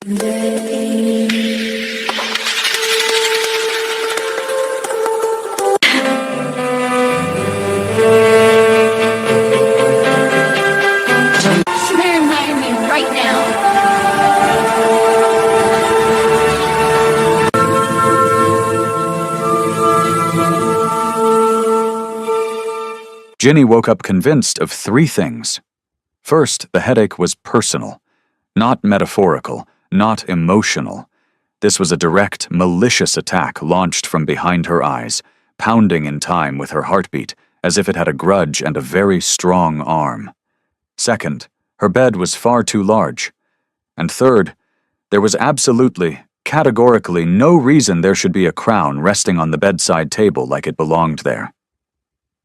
Swear by me right now. Ginny woke up convinced of three things. First, the headache was personal, not metaphorical, not emotional. This was a direct, malicious attack launched from behind her eyes, pounding in time with her heartbeat, as if it had a grudge and a very strong arm. Second, her bed was far too large. And third, there was absolutely, categorically no reason there should be a crown resting on the bedside table like it belonged there.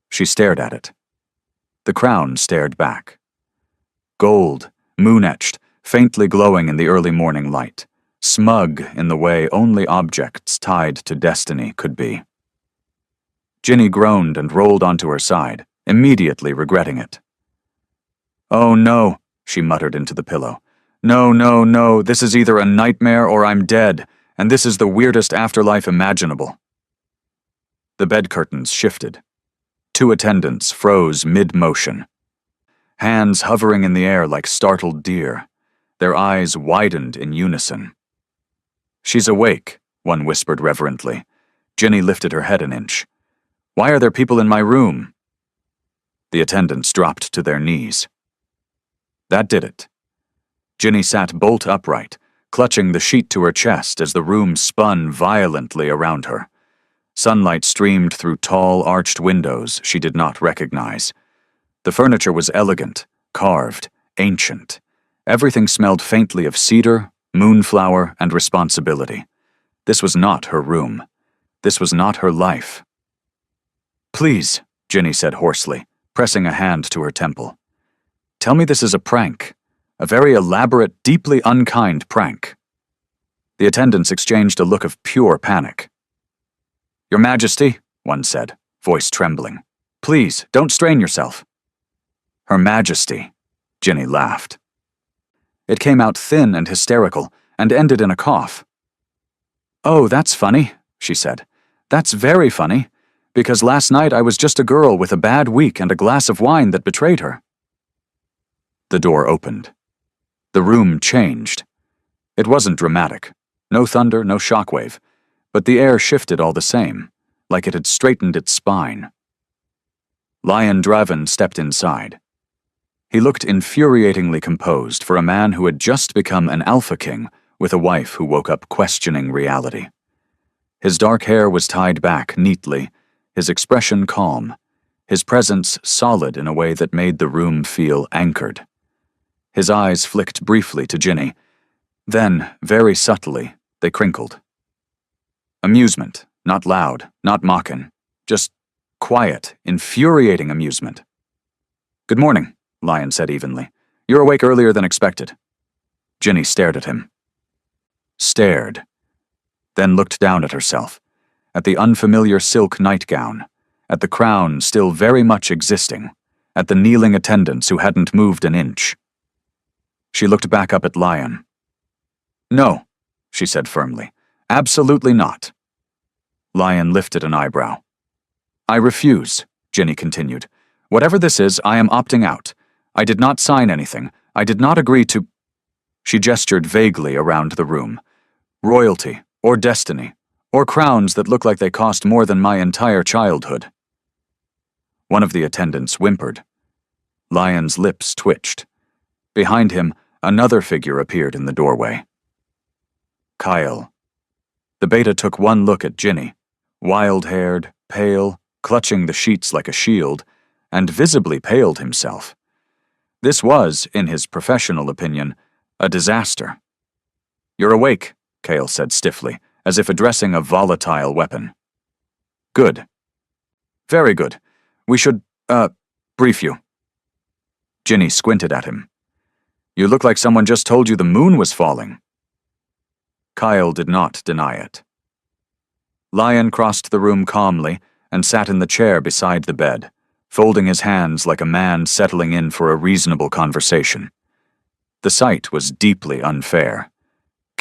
She stared at it. The crown stared back. Gold, moon-etched, faintly glowing in the early morning light, smug in the way only objects tied to destiny could be. Ginny groaned and rolled onto her side, immediately regretting it. "Oh no," she muttered into the pillow. "No, no, no, this is either a nightmare or I'm dead, and this is the weirdest afterlife imaginable." The bed curtains shifted. Two attendants froze mid-motion. Hands hovering in the air like startled deer. Their eyes widened in unison. "She's awake," one whispered reverently. Ginny lifted her head an inch. "Why are there people in my room?" The attendants dropped to their knees. That did it. Ginny sat bolt upright, clutching the sheet to her chest as the room spun violently around her. Sunlight streamed through tall, arched windows she did not recognize. The furniture was elegant, carved, ancient. Everything smelled faintly of cedar, moonflower, and responsibility. This was not her room. This was not her life. "Please," Ginny said hoarsely, pressing a hand to her temple. "Tell me this is a prank. A very elaborate, deeply unkind prank." The attendants exchanged a look of pure panic. "Your Majesty," one said, voice trembling. "Please, don't strain yourself." "Her Majesty," Ginny laughed. It came out thin and hysterical, and ended in a cough. "Oh, that's funny," she said. "That's very funny, because last night I was just a girl with a bad week and a glass of wine that betrayed her." The door opened. The room changed. It wasn't dramatic. No thunder, no shockwave. But the air shifted all the same, like it had straightened its spine. Lion Draven stepped inside. He looked infuriatingly composed for a man who had just become an alpha king with a wife who woke up questioning reality. His dark hair was tied back neatly, his expression calm, his presence solid in a way that made the room feel anchored. His eyes flicked briefly to Ginny. Then, very subtly, they crinkled. Amusement, not loud, not mocking, just quiet, infuriating amusement. "Good morning," Lion said evenly. "You're awake earlier than expected." Ginny stared at him. Stared. Then looked down at herself, at the unfamiliar silk nightgown, at the crown still very much existing, at the kneeling attendants who hadn't moved an inch. She looked back up at Lion. "No," she said firmly. "Absolutely not." Lion lifted an eyebrow. "I refuse," Ginny continued. "Whatever this is, I am opting out. I did not sign anything. I did not agree to—" She gestured vaguely around the room. "Royalty, or destiny, or crowns that look like they cost more than my entire childhood." One of the attendants whimpered. Lion's lips twitched. Behind him, another figure appeared in the doorway. Kyle. The beta took one look at Ginny, wild-haired, pale, clutching the sheets like a shield, and visibly paled himself. This was, in his professional opinion, a disaster. "You're awake," Kyle said stiffly, as if addressing a volatile weapon. "Good. Very good. We should, brief you." Ginny squinted at him. "You look like someone just told you the moon was falling." Kyle did not deny it. Lion crossed the room calmly and sat in the chair beside the bed, folding his hands like a man settling in for a reasonable conversation. The sight was deeply unfair.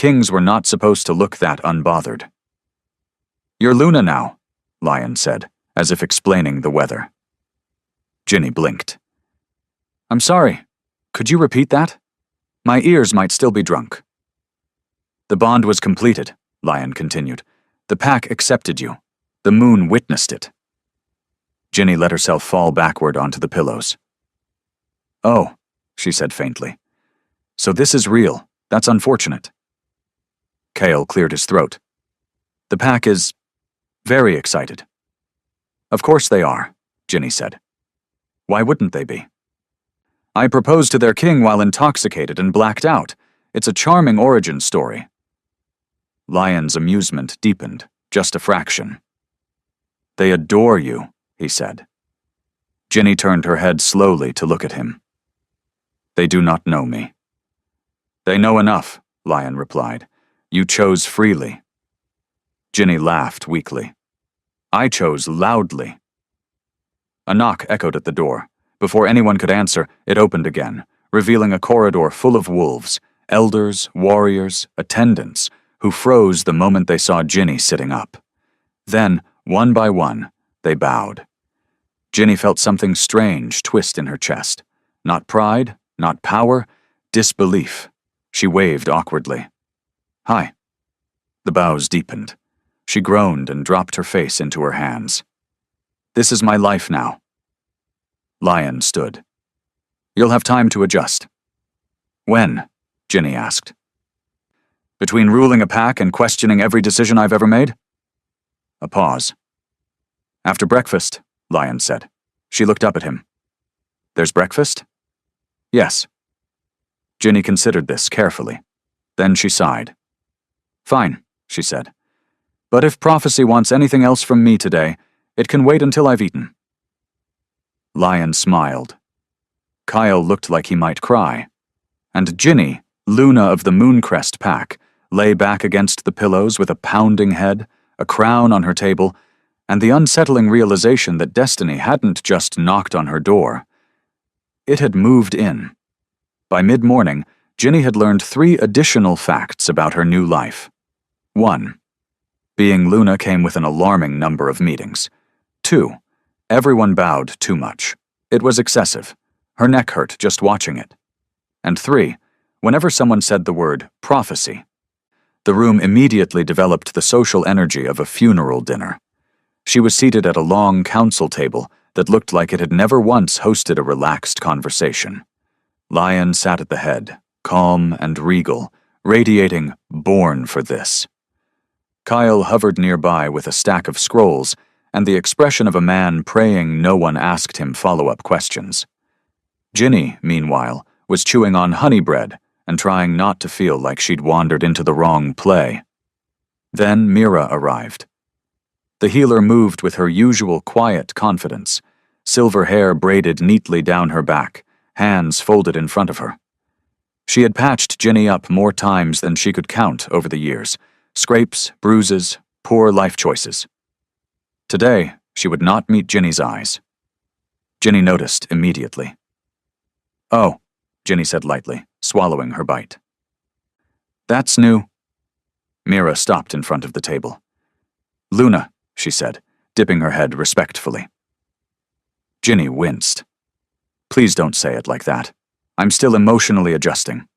Kings were not supposed to look that unbothered. "You're Luna now," Lion said, as if explaining the weather. Ginny blinked. "I'm sorry. Could you repeat that? My ears might still be drunk." "The bond was completed," Lion continued. "The pack accepted you. The moon witnessed it." Ginny let herself fall backward onto the pillows. "Oh," she said faintly. "So this is real. That's unfortunate." Kale cleared his throat. "The pack is very excited." "Of course they are," Ginny said. "Why wouldn't they be? I proposed to their king while intoxicated and blacked out. It's a charming origin story." Lion's amusement deepened, just a fraction. "They adore you," he said. Ginny turned her head slowly to look at him. "They do not know me." "They know enough," Lion replied. "You chose freely." Ginny laughed weakly. "I chose loudly." A knock echoed at the door. Before anyone could answer, it opened again, revealing a corridor full of wolves, elders, warriors, attendants, who froze the moment they saw Ginny sitting up. Then, one by one, they bowed. Ginny felt something strange twist in her chest. Not pride, not power, disbelief. She waved awkwardly. "Hi." The bows deepened. She groaned and dropped her face into her hands. "This is my life now." Lion stood. "You'll have time to adjust." "When?" Ginny asked. "Between ruling a pack and questioning every decision I've ever made?" A pause. "After breakfast," Lion said. She looked up at him. "There's breakfast?" "Yes." Ginny considered this carefully. Then she sighed. "Fine," she said. "But if prophecy wants anything else from me today, it can wait until I've eaten." Lion smiled. Kyle looked like he might cry. And Ginny, Luna of the Mooncrest pack, lay back against the pillows with a pounding head, a crown on her table, and the unsettling realization that destiny hadn't just knocked on her door. It had moved in. By mid-morning, Ginny had learned 3 additional facts about her new life. 1. Being Luna came with an alarming number of meetings. 2. Everyone bowed too much. It was excessive. Her neck hurt just watching it. And 3. Whenever someone said the word prophecy, the room immediately developed the social energy of a funeral dinner. She was seated at a long council table that looked like it had never once hosted a relaxed conversation. Lion sat at the head, calm and regal, radiating born for this. Kyle hovered nearby with a stack of scrolls and the expression of a man praying no one asked him follow-up questions. Ginny, meanwhile, was chewing on honey bread and trying not to feel like she'd wandered into the wrong play. Then Mira arrived. The healer moved with her usual quiet confidence, silver hair braided neatly down her back, hands folded in front of her. She had patched Ginny up more times than she could count over the years. Scrapes, bruises, poor life choices. Today, she would not meet Ginny's eyes. Ginny noticed immediately. "Oh," Ginny said lightly, swallowing her bite. "That's new." Mira stopped in front of the table. "Luna," she said, dipping her head respectfully. Ginny winced. "Please don't say it like that. I'm still emotionally adjusting."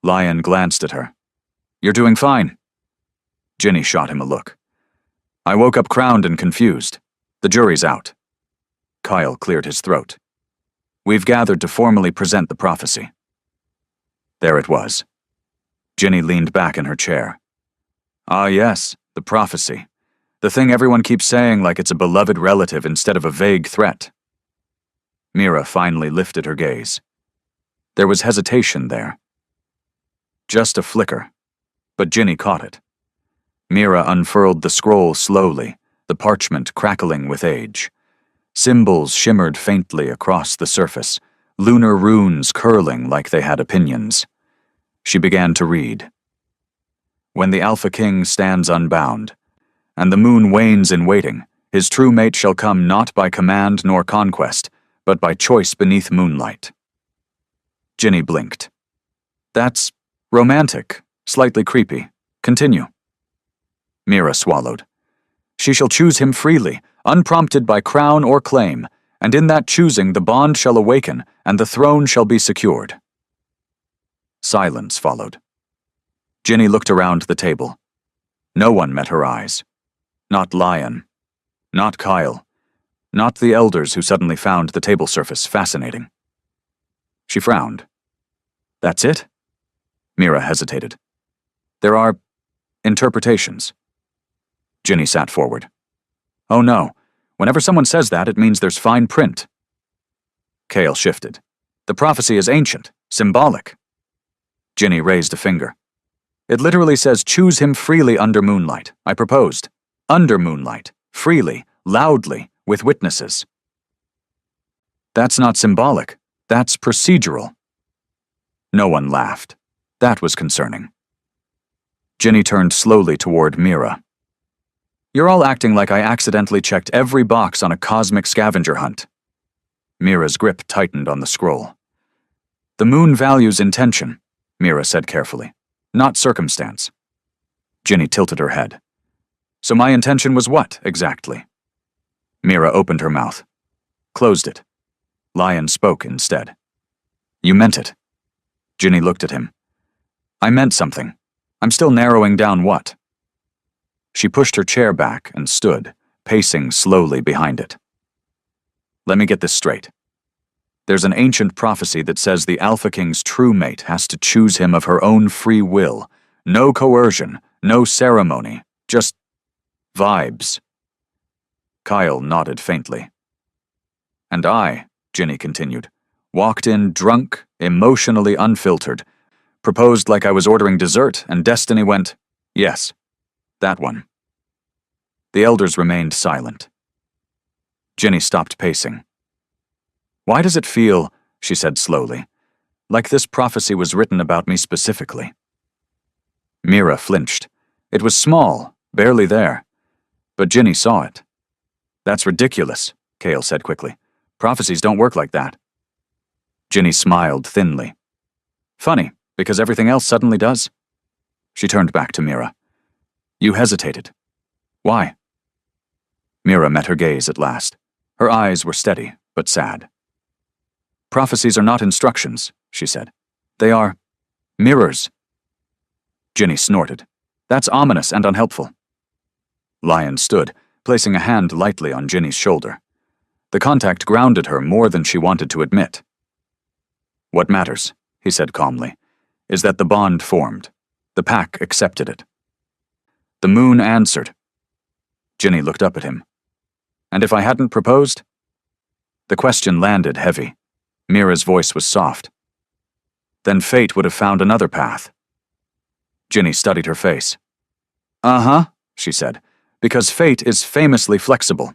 Lion glanced at her. "You're doing fine." Ginny shot him a look. "I woke up crowned and confused. The jury's out." Kyle cleared his throat. "We've gathered to formally present the prophecy." There it was. Ginny leaned back in her chair. "Ah yes, the prophecy. The thing everyone keeps saying like it's a beloved relative instead of a vague threat." Mira finally lifted her gaze. There was hesitation there. Just a flicker. But Ginny caught it. Mira unfurled the scroll slowly, the parchment crackling with age. Symbols shimmered faintly across the surface, lunar runes curling like they had opinions. She began to read. "When the Alpha King stands unbound, and the moon wanes in waiting, his true mate shall come not by command nor conquest, but by choice beneath moonlight." Ginny blinked. "That's romantic," Slightly creepy. Continue. Mira swallowed. She shall choose him freely, unprompted by crown or claim, and in that choosing the bond shall awaken, and the throne shall be secured. Silence followed. Ginny looked around the table. No one met her eyes. Not Lion. Not Kyle. Not the elders who suddenly found the table surface fascinating. She frowned. That's it? Mira hesitated. There are interpretations. Ginny sat forward. Oh no. Whenever someone says that, it means there's fine print. Kale shifted. The prophecy is ancient, symbolic. Ginny raised a finger. It literally says, choose him freely under moonlight. I proposed. Under moonlight. Freely. Loudly. With witnesses. That's not symbolic. That's procedural. No one laughed. That was concerning. Ginny turned slowly toward Mira. You're all acting like I accidentally checked every box on a cosmic scavenger hunt. Mira's grip tightened on the scroll. The moon values intention, Mira said carefully, not circumstance. Ginny tilted her head. So my intention was what, exactly? Mira opened her mouth. Closed it. Lion spoke instead. You meant it. Ginny looked at him. I meant something. I'm still narrowing down what. She pushed her chair back and stood, pacing slowly behind it. Let me get this straight. There's an ancient prophecy that says the Alpha King's true mate has to choose him of her own free will. No coercion, no ceremony, just vibes. Kyle nodded faintly. And I, Ginny continued, walked in drunk, emotionally unfiltered, proposed like I was ordering dessert, and Destiny went, yes, that one. The elders remained silent. Ginny stopped pacing. Why does it feel, she said slowly, like this prophecy was written about me specifically? Mira flinched. It was small, barely there. But Ginny saw it. That's ridiculous, Kale said quickly. Prophecies don't work like that. Ginny smiled thinly. Funny, because everything else suddenly does. She turned back to Mira. You hesitated. Why? Mira met her gaze at last. Her eyes were steady, but sad. Prophecies are not instructions, she said. They are mirrors. Ginny snorted. That's ominous and unhelpful. Lion stood, placing a hand lightly on Ginny's shoulder. The contact grounded her more than she wanted to admit. What matters, he said calmly, is that the bond formed. The pack accepted it. The moon answered. Ginny looked up at him. And if I hadn't proposed? The question landed heavy. Mira's voice was soft. Then fate would have found another path. Ginny studied her face. Uh-huh, she said, because fate is famously flexible.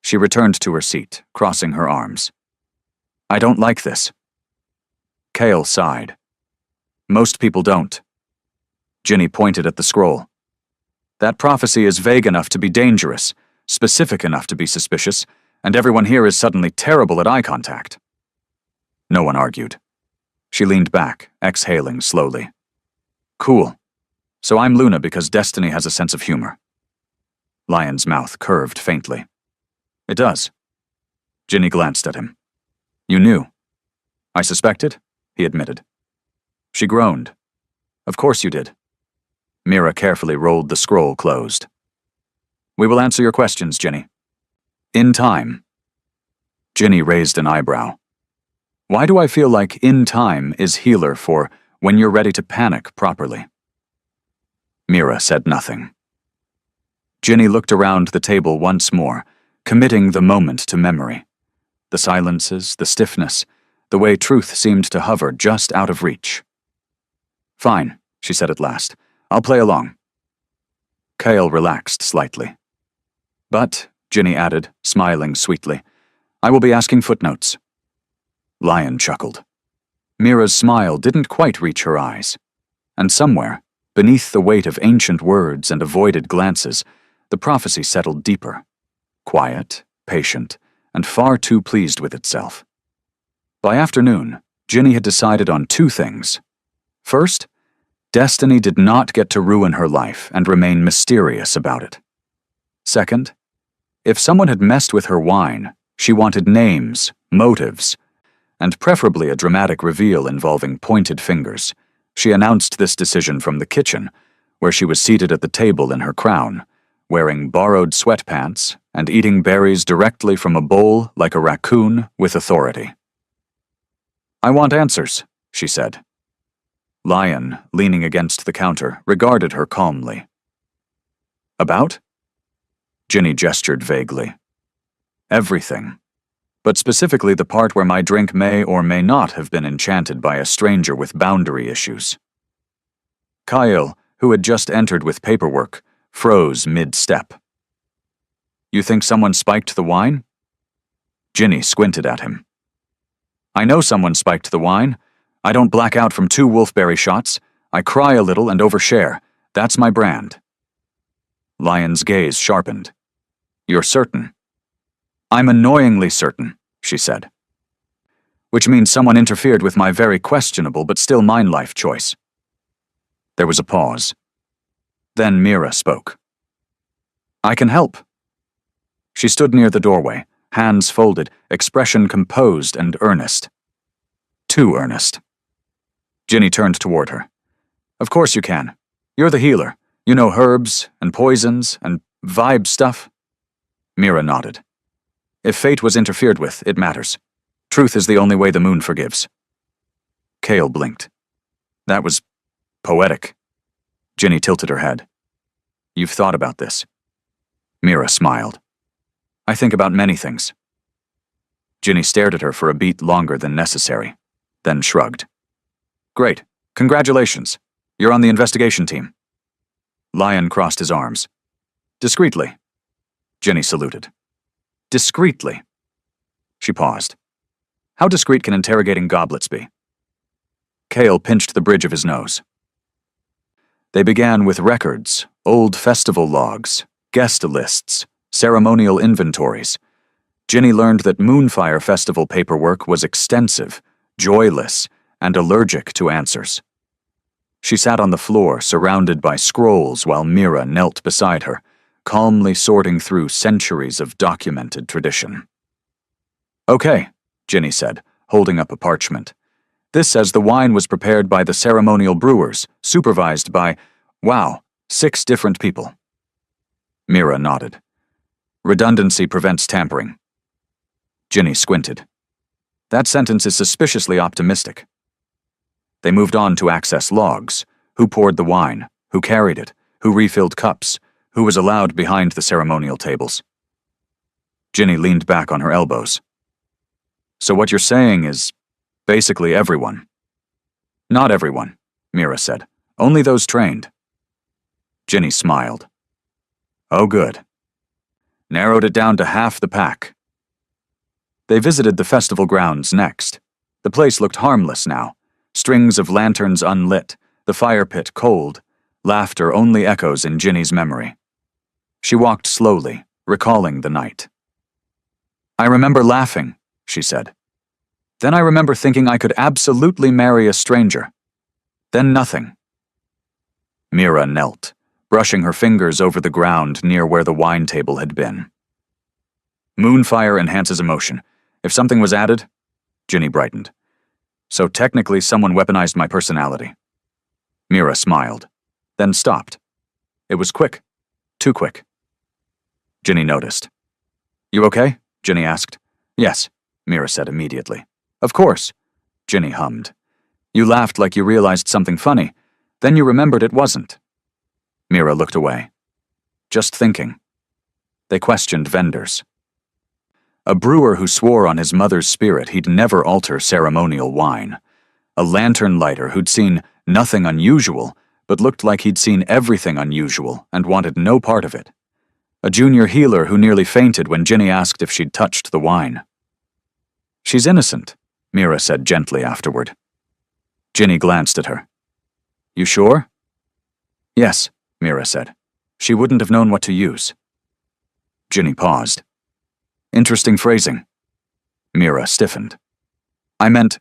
She returned to her seat, crossing her arms. I don't like this. Kale sighed. Most people don't. Ginny pointed at the scroll. That prophecy is vague enough to be dangerous, specific enough to be suspicious, and everyone here is suddenly terrible at eye contact. No one argued. She leaned back, exhaling slowly. Cool. So I'm Luna because Destiny has a sense of humor. Lion's mouth curved faintly. It does. Ginny glanced at him. You knew. I suspected, he admitted. She groaned. Of course you did. Mira carefully rolled the scroll closed. We will answer your questions, Ginny. In time. Ginny raised an eyebrow. Why do I feel like in time is healer for when you're ready to panic properly? Mira said nothing. Ginny looked around the table once more, committing the moment to memory. The silences, the stiffness, the way truth seemed to hover just out of reach. Fine, she said at last. I'll play along. Kale relaxed slightly. But, Ginny added, smiling sweetly, I will be asking footnotes. Lion chuckled. Mira's smile didn't quite reach her eyes. And somewhere, beneath the weight of ancient words and avoided glances, the prophecy settled deeper. Quiet, patient, and far too pleased with itself. By afternoon, Ginny had decided on two things. First, Destiny did not get to ruin her life and remain mysterious about it. Second, if someone had messed with her wine, she wanted names, motives, and preferably a dramatic reveal involving pointed fingers. She announced this decision from the kitchen, where she was seated at the table in her crown, wearing borrowed sweatpants and eating berries directly from a bowl like a raccoon with authority. "I want answers," she said. Lion, leaning against the counter, regarded her calmly. "About?" Ginny gestured vaguely. "Everything. But specifically the part where my drink may or may not have been enchanted by a stranger with boundary issues." Kyle, who had just entered with paperwork, froze mid-step. "You think someone spiked the wine?" Ginny squinted at him. "I know someone spiked the wine. I don't black out from 2 wolfberry shots. I cry a little and overshare. That's my brand." Lion's gaze sharpened. "You're certain?" "I'm annoyingly certain," she said. "Which means someone interfered with my very questionable but still mine life choice." There was a pause. Then Mira spoke. "I can help." She stood near the doorway, hands folded, expression composed and earnest. Too earnest. Ginny turned toward her. "Of course you can. You're the healer. You know herbs and poisons and vibe stuff." Mira nodded. "If fate was interfered with, it matters. Truth is the only way the moon forgives." Kale blinked. "That was poetic." Ginny tilted her head. "You've thought about this." Mira smiled. "I think about many things." Ginny stared at her for a beat longer than necessary, then shrugged. "Great. Congratulations. You're on the investigation team." Lion crossed his arms. "Discreetly." Ginny saluted. "Discreetly." She paused. "How discreet can interrogating goblets be?" Kale pinched the bridge of his nose. They began with records, old festival logs, guest lists, ceremonial inventories. Ginny learned that Moonfire Festival paperwork was extensive, joyless, and allergic to answers. She sat on the floor, surrounded by scrolls, while Mira knelt beside her, calmly sorting through centuries of documented tradition. "Okay," Ginny said, holding up a parchment. "This says the wine was prepared by the ceremonial brewers, supervised by, 6 different people." Mira nodded. "Redundancy prevents tampering." Ginny squinted. "That sentence is suspiciously optimistic." They moved on to access logs: who poured the wine, who carried it, who refilled cups, who was allowed behind the ceremonial tables. Ginny leaned back on her elbows. "So what you're saying is basically everyone." "Not everyone," Mira said. "Only those trained." Ginny smiled. "Oh, good. Narrowed it down to half the pack." They visited the festival grounds next. The place looked harmless now. Strings of lanterns unlit, the fire pit cold, laughter only echoes in Ginny's memory. She walked slowly, recalling the night. "I remember laughing," she said. "Then I remember thinking I could absolutely marry a stranger. Then nothing." Mira knelt, brushing her fingers over the ground near where the wine table had been. "Moonfire enhances emotion. If something was added..." Ginny brightened. "So technically someone weaponized my personality." Mira smiled, then stopped. It was quick. Too quick. Ginny noticed. "You okay?" Ginny asked. "Yes," Mira said immediately. "Of course," Ginny hummed. "You laughed like you realized something funny. Then you remembered it wasn't." Mira looked away. "Just thinking." They questioned vendors. A brewer who swore on his mother's spirit he'd never alter ceremonial wine. A lantern lighter who'd seen nothing unusual, but looked like he'd seen everything unusual and wanted no part of it. A junior healer who nearly fainted when Ginny asked if she'd touched the wine. "She's innocent," Mira said gently afterward. Ginny glanced at her. "You sure?" "Yes," Mira said. "She wouldn't have known what to use." Ginny paused. "Interesting phrasing." Mira stiffened. "I meant..."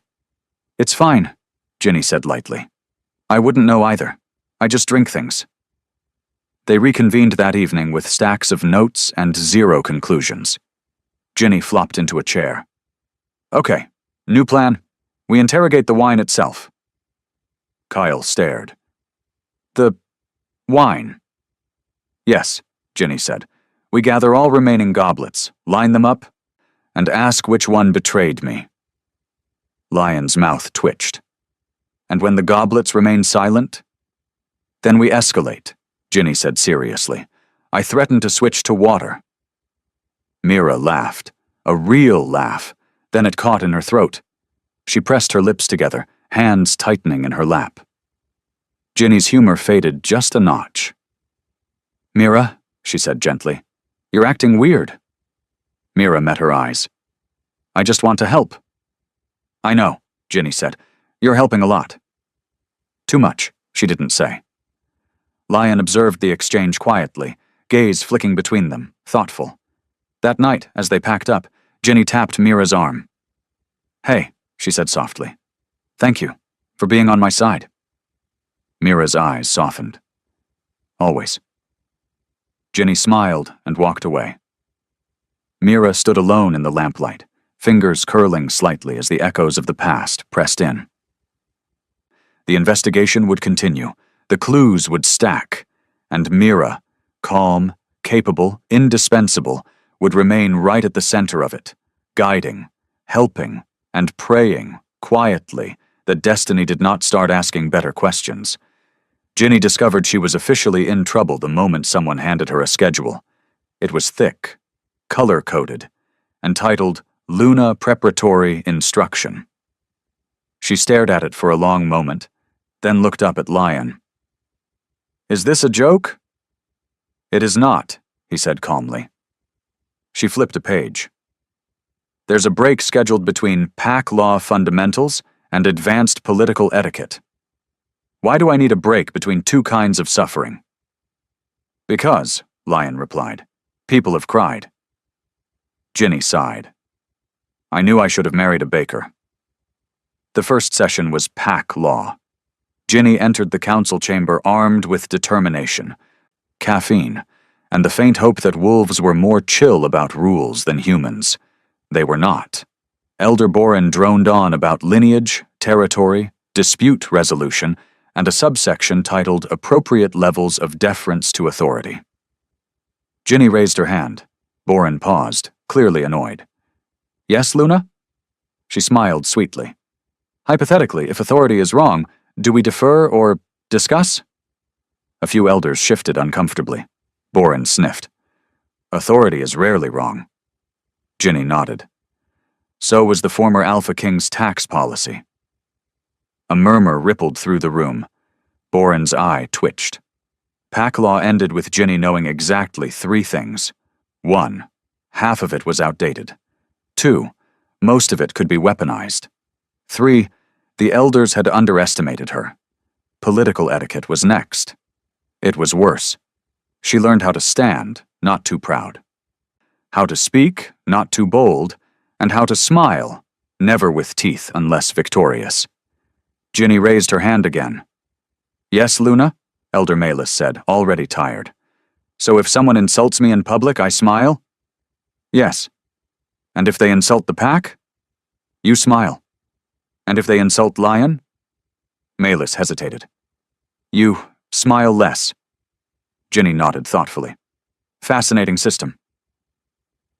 "It's fine," Ginny said lightly. "I wouldn't know either." I just drink things. They reconvened that evening with stacks of notes and zero conclusions. Ginny flopped into a chair. Okay, new plan. We interrogate the wine itself. Kyle stared. The wine? Yes, Ginny said. We gather all remaining goblets, line them up, and ask which one betrayed me. Lion's mouth twitched. And when the goblets remain silent? Then we escalate, Ginny said seriously. I threaten to switch to water. Mira laughed, a real laugh. Then it caught in her throat. She pressed her lips together, hands tightening in her lap. Ginny's humor faded just a notch. Mira, she said gently, you're acting weird. Mira met her eyes. I just want to help. I know, Ginny said. You're helping a lot. Too much, she didn't say. Lion observed the exchange quietly, gaze flicking between them, thoughtful. That night, as they packed up, Ginny tapped Mira's arm. Hey, she said softly. Thank you for being on my side. Mira's eyes softened. Always. Ginny smiled and walked away. Mira stood alone in the lamplight, fingers curling slightly as the echoes of the past pressed in. The investigation would continue, the clues would stack, and Mira, calm, capable, indispensable, would remain right at the center of it, guiding, helping, and praying, quietly, that destiny did not start asking better questions. Ginny discovered she was officially in trouble the moment someone handed her a schedule. It was thick, color-coded, and titled Luna Preparatory Instruction. She stared at it for a long moment, then looked up at Lion. Is this a joke? It is not, he said calmly. She flipped a page. There's a break scheduled between Pack Law Fundamentals and Advanced Political Etiquette. Why do I need a break between two kinds of suffering? Because, Lion replied, people have cried. Ginny sighed. I knew I should have married a baker. The first session was Pack Law. Ginny entered the council chamber armed with determination, caffeine, and the faint hope that wolves were more chill about rules than humans. They were not. Elder Boren droned on about lineage, territory, dispute resolution, and a subsection titled Appropriate Levels of Deference to Authority. Ginny raised her hand. Boren paused, clearly annoyed. Yes, Luna? She smiled sweetly. Hypothetically, if authority is wrong, do we defer or discuss? A few elders shifted uncomfortably. Boren sniffed. Authority is rarely wrong. Ginny nodded. So was the former Alpha King's tax policy. A murmur rippled through the room. Boren's eye twitched. Pack Law ended with Ginny knowing exactly three things. 1. Half of it was outdated. 2. Most of it could be weaponized. 3. The elders had underestimated her. Political etiquette was next. It was worse. She learned how to stand, not too proud. How to speak, not too bold, and how to smile, never with teeth unless victorious. Ginny raised her hand again. Yes, Luna? Elder Malus said, already tired. So if someone insults me in public, I smile? Yes. And if they insult the pack? You smile. And if they insult Lion? Malus hesitated. You smile less. Ginny nodded thoughtfully. Fascinating system.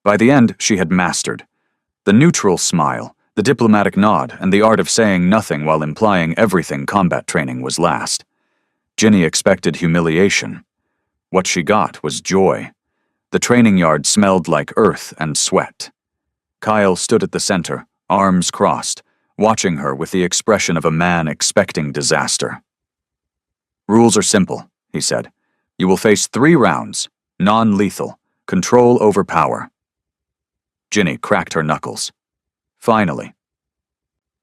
By the end, she had mastered. The neutral smile, the diplomatic nod, and the art of saying nothing while implying everything combat training was last. Ginny expected humiliation. What she got was joy. The training yard smelled like earth and sweat. Kyle stood at the center, arms crossed, watching her with the expression of a man expecting disaster. Rules are simple, he said. You will face 3 rounds, non-lethal, control over power. Ginny cracked her knuckles. Finally.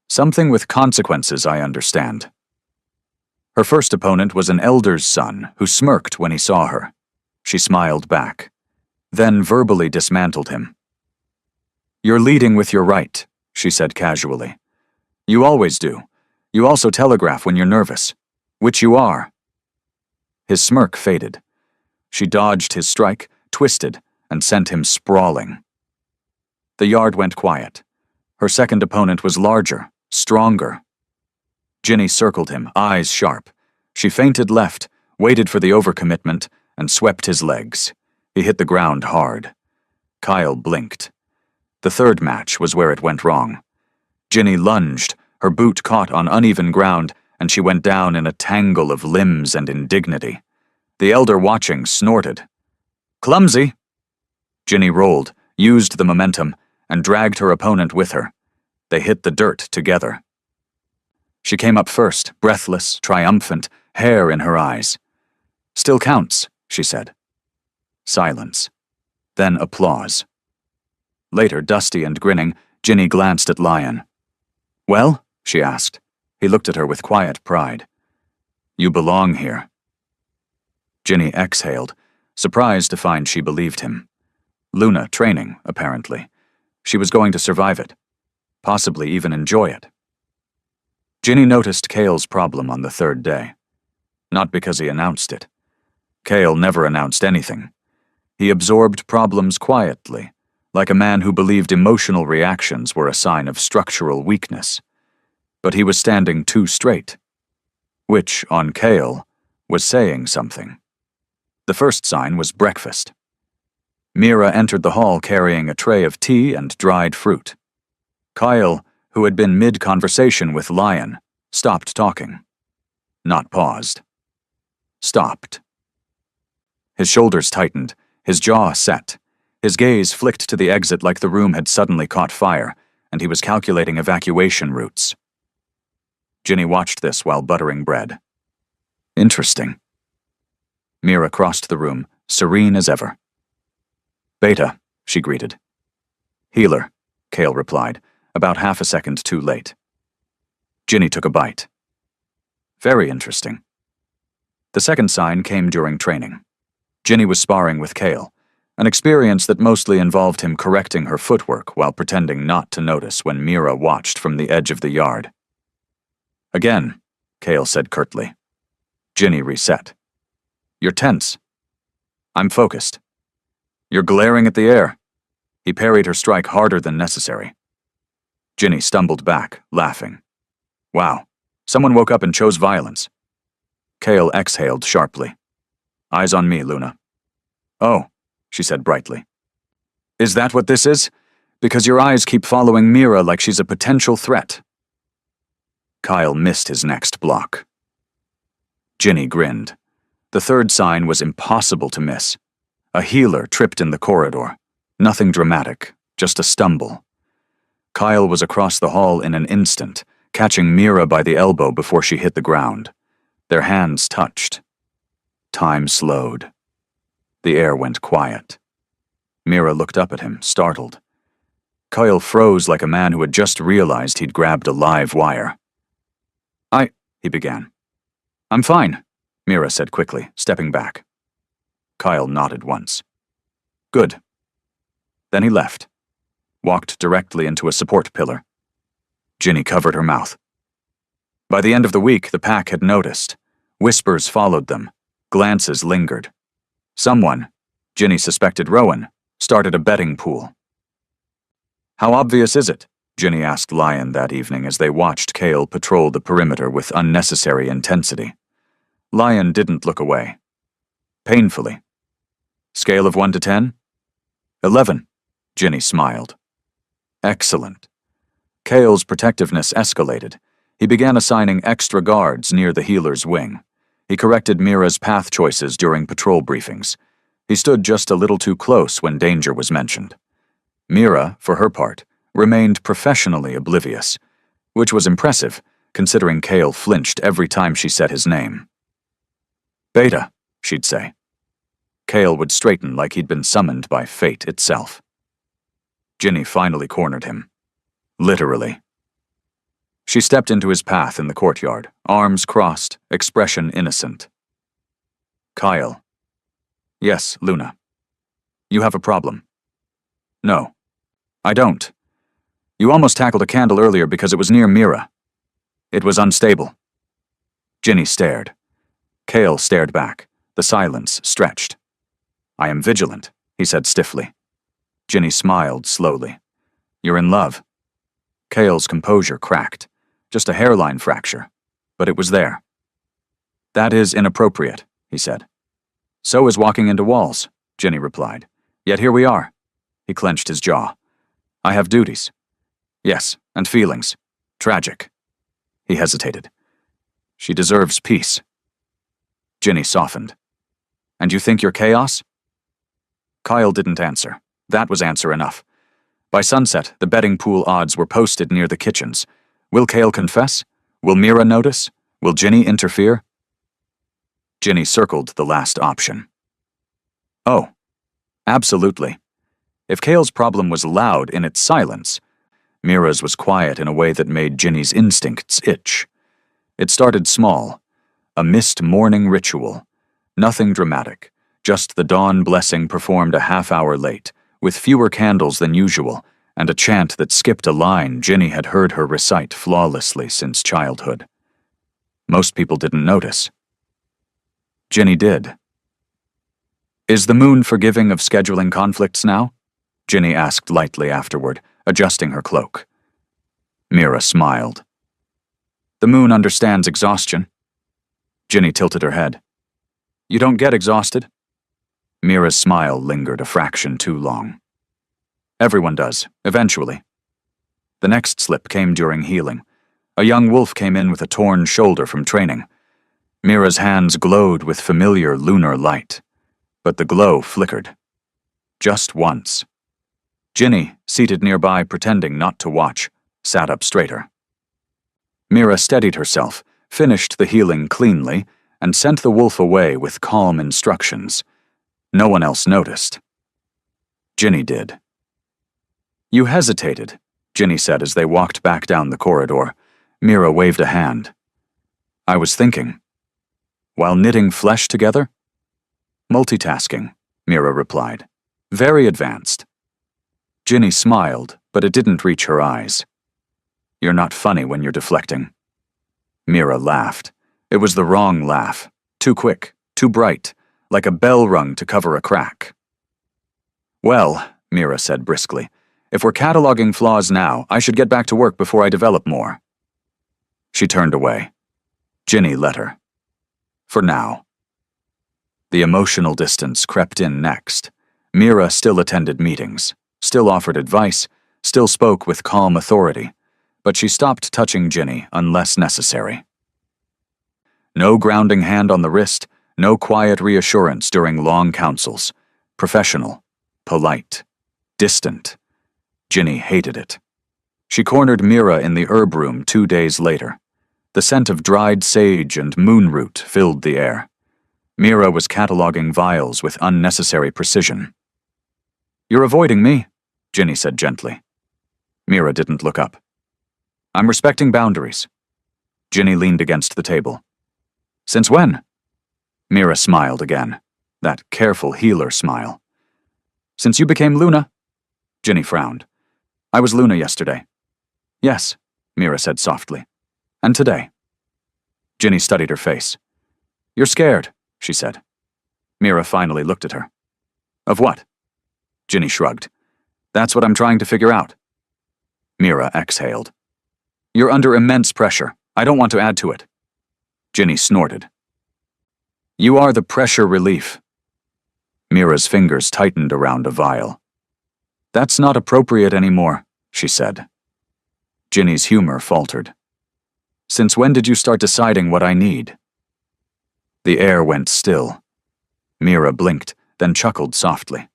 Something with consequences, I understand. Her first opponent was an elder's son who smirked when he saw her. She smiled back, then verbally dismantled him. You're leading with your right, she said casually. You always do. You also telegraph when you're nervous, which you are. His smirk faded. She dodged his strike, twisted, and sent him sprawling. The yard went quiet. Her second opponent was larger, stronger. Ginny circled him, eyes sharp. She feinted left, waited for the overcommitment, and swept his legs. He hit the ground hard. Kyle blinked. The third match was where it went wrong. Ginny lunged, her boot caught on uneven ground, and she went down in a tangle of limbs and indignity. The elder watching snorted. "Clumsy!" Ginny rolled, used the momentum, and dragged her opponent with her. They hit the dirt together. She came up first, breathless, triumphant, hair in her eyes. "Still counts," she said. Silence. Then applause. Later, dusty and grinning, Ginny glanced at Lion. "Well?" she asked. He looked at her with quiet pride. "You belong here." Ginny exhaled, surprised to find she believed him. Luna training, apparently. She was going to survive it. Possibly even enjoy it. Ginny noticed Cale's problem on the third day. Not because he announced it. Cale never announced anything. He absorbed problems quietly, like a man who believed emotional reactions were a sign of structural weakness. But he was standing too straight, which, on Cale, was saying something. The first sign was breakfast. Mira entered the hall carrying a tray of tea and dried fruit. Kyle, who had been mid-conversation with Lion, stopped talking. Not paused. Stopped. His shoulders tightened, his jaw set. His gaze flicked to the exit like the room had suddenly caught fire, and he was calculating evacuation routes. Ginny watched this while buttering bread. Interesting. Mira crossed the room, serene as ever. "Beta," she greeted. "Healer," Cale replied, about half a second too late. Ginny took a bite. Very interesting. The second sign came during training. Ginny was sparring with Cale, an experience that mostly involved him correcting her footwork while pretending not to notice when Mira watched from the edge of the yard. "Again," Cale said curtly. Ginny reset. "You're tense." "I'm focused." "You're glaring at the air." He parried her strike harder than necessary. Ginny stumbled back, laughing. "Wow, someone woke up and chose violence." Cale exhaled sharply. "Eyes on me, Luna." "Oh," she said brightly. "Is that what this is? Because your eyes keep following Mira like she's a potential threat." Kyle missed his next block. Ginny grinned. The third sign was impossible to miss. A healer tripped in the corridor. Nothing dramatic, just a stumble. Kyle was across the hall in an instant, catching Mira by the elbow before she hit the ground. Their hands touched. Time slowed. The air went quiet. Mira looked up at him, startled. Kyle froze like a man who had just realized he'd grabbed a live wire. He began. "I'm fine," Mira said quickly, stepping back. Kyle nodded once. "Good." Then he left, walked directly into a support pillar. Ginny covered her mouth. By the end of the week, the pack had noticed. Whispers followed them. Glances lingered. Someone, Ginny suspected Rowan, started a betting pool. "How obvious is it?" Ginny asked Lion that evening as they watched Cale patrol the perimeter with unnecessary intensity. Lion didn't look away. Painfully. "Scale of 1 to 10? 11, Ginny smiled. "Excellent." Cale's protectiveness escalated. He began assigning extra guards near the healer's wing. He corrected Mira's path choices during patrol briefings. He stood just a little too close when danger was mentioned. Mira, for her part, remained professionally oblivious, which was impressive, considering Cale flinched every time she said his name. "Beta," she'd say. Cale would straighten like he'd been summoned by fate itself. Ginny finally cornered him. Literally. She stepped into his path in the courtyard, arms crossed, expression innocent. "Kyle." "Yes, Luna." "You have a problem." "No. I don't. You almost tackled a candle earlier because it was near Mira. It was unstable." Ginny stared. Cale stared back, The silence stretched. "I am vigilant," he said stiffly. Ginny smiled slowly. "You're in love." Cale's composure cracked. Just a hairline fracture. But it was there. "That is inappropriate," he said. "So is walking into walls," Ginny replied. "Yet here we are." He clenched his jaw. "I have duties." "Yes, and feelings. Tragic." He hesitated. "She deserves peace." Ginny softened. "And you think you're chaos?" Kyle didn't answer. That was answer enough. By sunset, the betting pool odds were posted near the kitchens. Will Cale confess? Will Mira notice? Will Ginny interfere? Ginny circled the last option. Oh, absolutely. If Cale's problem was loud in its silence, Mira's was quiet in a way that made Ginny's instincts itch. It started small, a missed morning ritual. Nothing dramatic, just the dawn blessing performed a half-hour late, with fewer candles than usual, and a chant that skipped a line Ginny had heard her recite flawlessly since childhood. Most people didn't notice. Ginny did. "Is the moon forgiving of scheduling conflicts now?" Ginny asked lightly afterward, adjusting her cloak. Mira smiled. "The moon understands exhaustion." Ginny tilted her head. "You don't get exhausted." Mira's smile lingered a fraction too long. "Everyone does, eventually." The next slip came during healing. A young wolf came in with a torn shoulder from training. Mira's hands glowed with familiar lunar light, but the glow flickered. Just once. Ginny, seated nearby pretending not to watch, sat up straighter. Mira steadied herself, finished the healing cleanly, and sent the wolf away with calm instructions. No one else noticed. Ginny did. "You hesitated," Ginny said as they walked back down the corridor. Mira waved a hand. "I was thinking." "While knitting flesh together?" "Multitasking," Mira replied. "Very advanced." Ginny smiled, but it didn't reach her eyes. "You're not funny when you're deflecting." Mira laughed. It was the wrong laugh. Too quick, too bright, like a bell rung to cover a crack. "Well," Mira said briskly, "if we're cataloging flaws now, I should get back to work before I develop more." She turned away. Ginny let her. For now. The emotional distance crept in next. Mira still attended meetings, still offered advice, still spoke with calm authority, but she stopped touching Ginny unless necessary. No grounding hand on the wrist, no quiet reassurance during long councils. Professional, polite, distant. Ginny hated it. She cornered Mira in the herb room 2 days later. The scent of dried sage and moonroot filled the air. Mira was cataloging vials with unnecessary precision. "You're avoiding me," Ginny said gently. Mira didn't look up. "I'm respecting boundaries." Ginny leaned against the table. "Since when?" Mira smiled again, that careful healer smile. "Since you became Luna?" Ginny frowned. "I was Luna yesterday." "Yes," Mira said softly. "And today." Ginny studied her face. "You're scared," she said. Mira finally looked at her. "Of what?" Ginny shrugged. "That's what I'm trying to figure out." Mira exhaled. "You're under immense pressure. I don't want to add to it." Ginny snorted. "You are the pressure relief." Mira's fingers tightened around a vial. "That's not appropriate anymore," she said. Ginny's humor faltered. "Since when did you start deciding what I need?" The air went still. Mira blinked, then chuckled softly.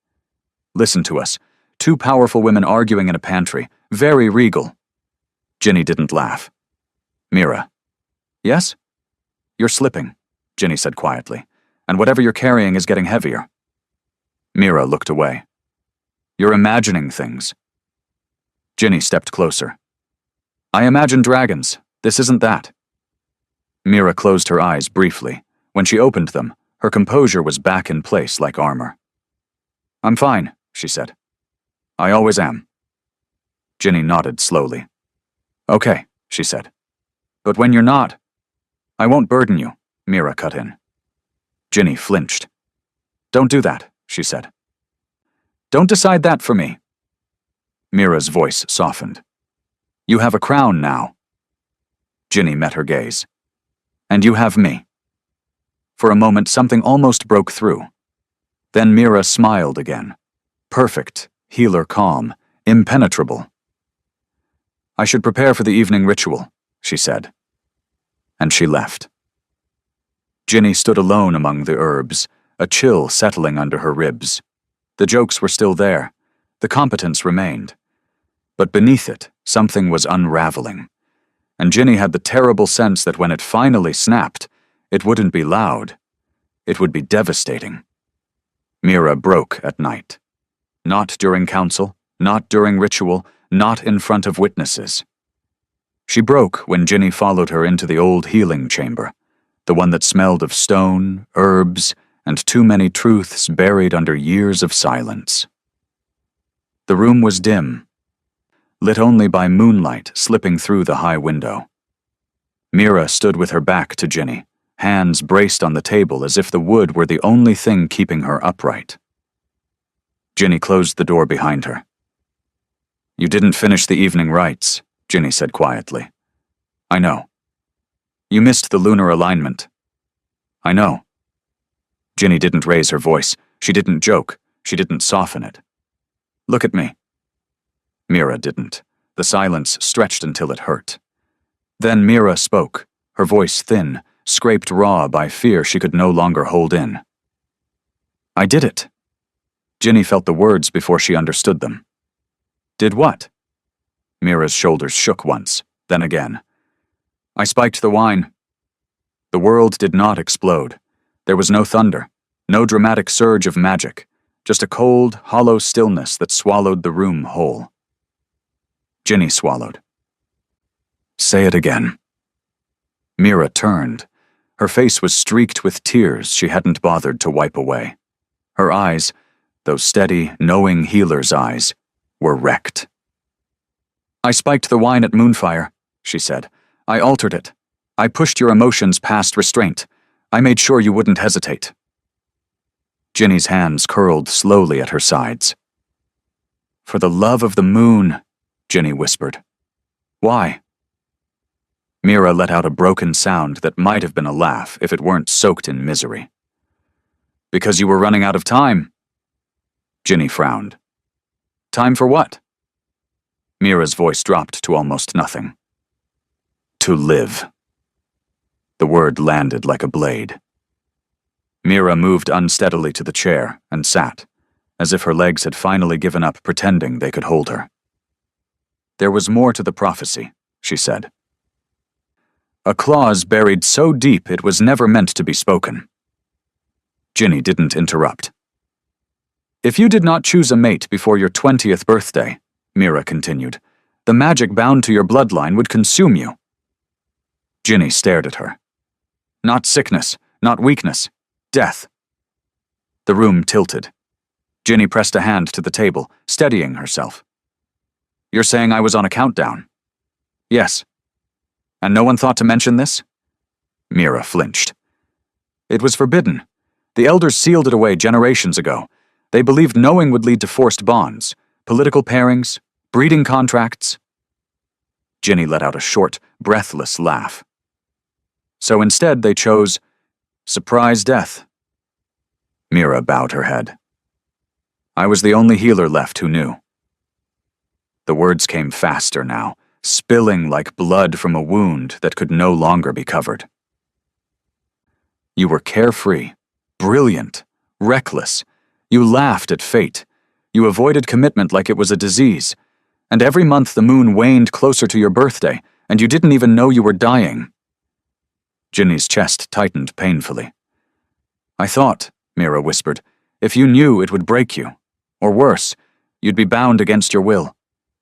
"Listen to us. 2 powerful women arguing in a pantry. Very regal." Ginny didn't laugh. "Mira." "Yes?" "You're slipping," Ginny said quietly, "and whatever you're carrying is getting heavier." Mira looked away. "You're imagining things." Ginny stepped closer. "I imagine dragons. This isn't that." Mira closed her eyes briefly. When she opened them, her composure was back in place like armor. "I'm fine," she said. "I always am." Ginny nodded slowly. "Okay," she said. "But when you're not—" "I won't burden you," Mira cut in. Ginny flinched. "Don't do that," she said. "Don't decide that for me." Mira's voice softened. "You have a crown now." Ginny met her gaze. "And you have me." For a moment, something almost broke through. Then Mira smiled again. Perfect, healer calm, impenetrable. "I should prepare for the evening ritual," she said. And she left. Ginny stood alone among the herbs, a chill settling under her ribs. The jokes were still there. The competence remained. But beneath it, something was unraveling. And Ginny had the terrible sense that when it finally snapped, it wouldn't be loud. It would be devastating. Mira broke at night. Not during council, not during ritual, not in front of witnesses. She broke when Ginny followed her into the old healing chamber, the one that smelled of stone, herbs, and too many truths buried under years of silence. The room was dim, lit only by moonlight slipping through the high window. Mira stood with her back to Ginny, hands braced on the table as if the wood were the only thing keeping her upright. Ginny closed the door behind her. "You didn't finish the evening rites," Ginny said quietly. "I know. You missed the lunar alignment." "I know." Ginny didn't raise her voice. She didn't joke. She didn't soften it. "Look at me." Mira didn't. The silence stretched until it hurt. Then Mira spoke, her voice thin, scraped raw by fear she could no longer hold in. "I did it." Ginny felt the words before she understood them. "Did what?" Mira's shoulders shook once, then again. "I spiked the wine." The world did not explode. There was no thunder, no dramatic surge of magic, just a cold, hollow stillness that swallowed the room whole. Ginny swallowed. "Say it again." Mira turned. Her face was streaked with tears she hadn't bothered to wipe away. Her eyes, those steady, knowing healer's eyes, were wrecked. "I spiked the wine at Moonfire," she said. "I altered it. I pushed your emotions past restraint. I made sure you wouldn't hesitate." Ginny's hands curled slowly at her sides. "For the love of the moon," Ginny whispered. "Why?" Mira let out a broken sound that might have been a laugh if it weren't soaked in misery. "Because you were running out of time." Ginny frowned. "Time for what?" Mira's voice dropped to almost nothing. "To live." The word landed like a blade. Mira moved unsteadily to the chair and sat, as if her legs had finally given up pretending they could hold her. "There was more to the prophecy," she said. "A clause buried so deep it was never meant to be spoken." Ginny didn't interrupt. "If you did not choose a mate before your 20th birthday," Mira continued, "the magic bound to your bloodline would consume you." Ginny stared at her. "Not sickness, not weakness, death." The room tilted. Ginny pressed a hand to the table, steadying herself. "You're saying I was on a countdown?" "Yes." "And no one thought to mention this?" Mira flinched. "It was forbidden. The elders sealed it away generations ago. They believed knowing would lead to forced bonds, political pairings, breeding contracts." Ginny let out a short, breathless laugh. "So instead they chose surprise death." Mira bowed her head. "I was the only healer left who knew." The words came faster now, spilling like blood from a wound that could no longer be covered. "You were carefree, brilliant, reckless. You laughed at fate. You avoided commitment like it was a disease. And every month the moon waned closer to your birthday, and you didn't even know you were dying." Ginny's chest tightened painfully. "I thought," Mira whispered, "if you knew it would break you. Or worse, you'd be bound against your will.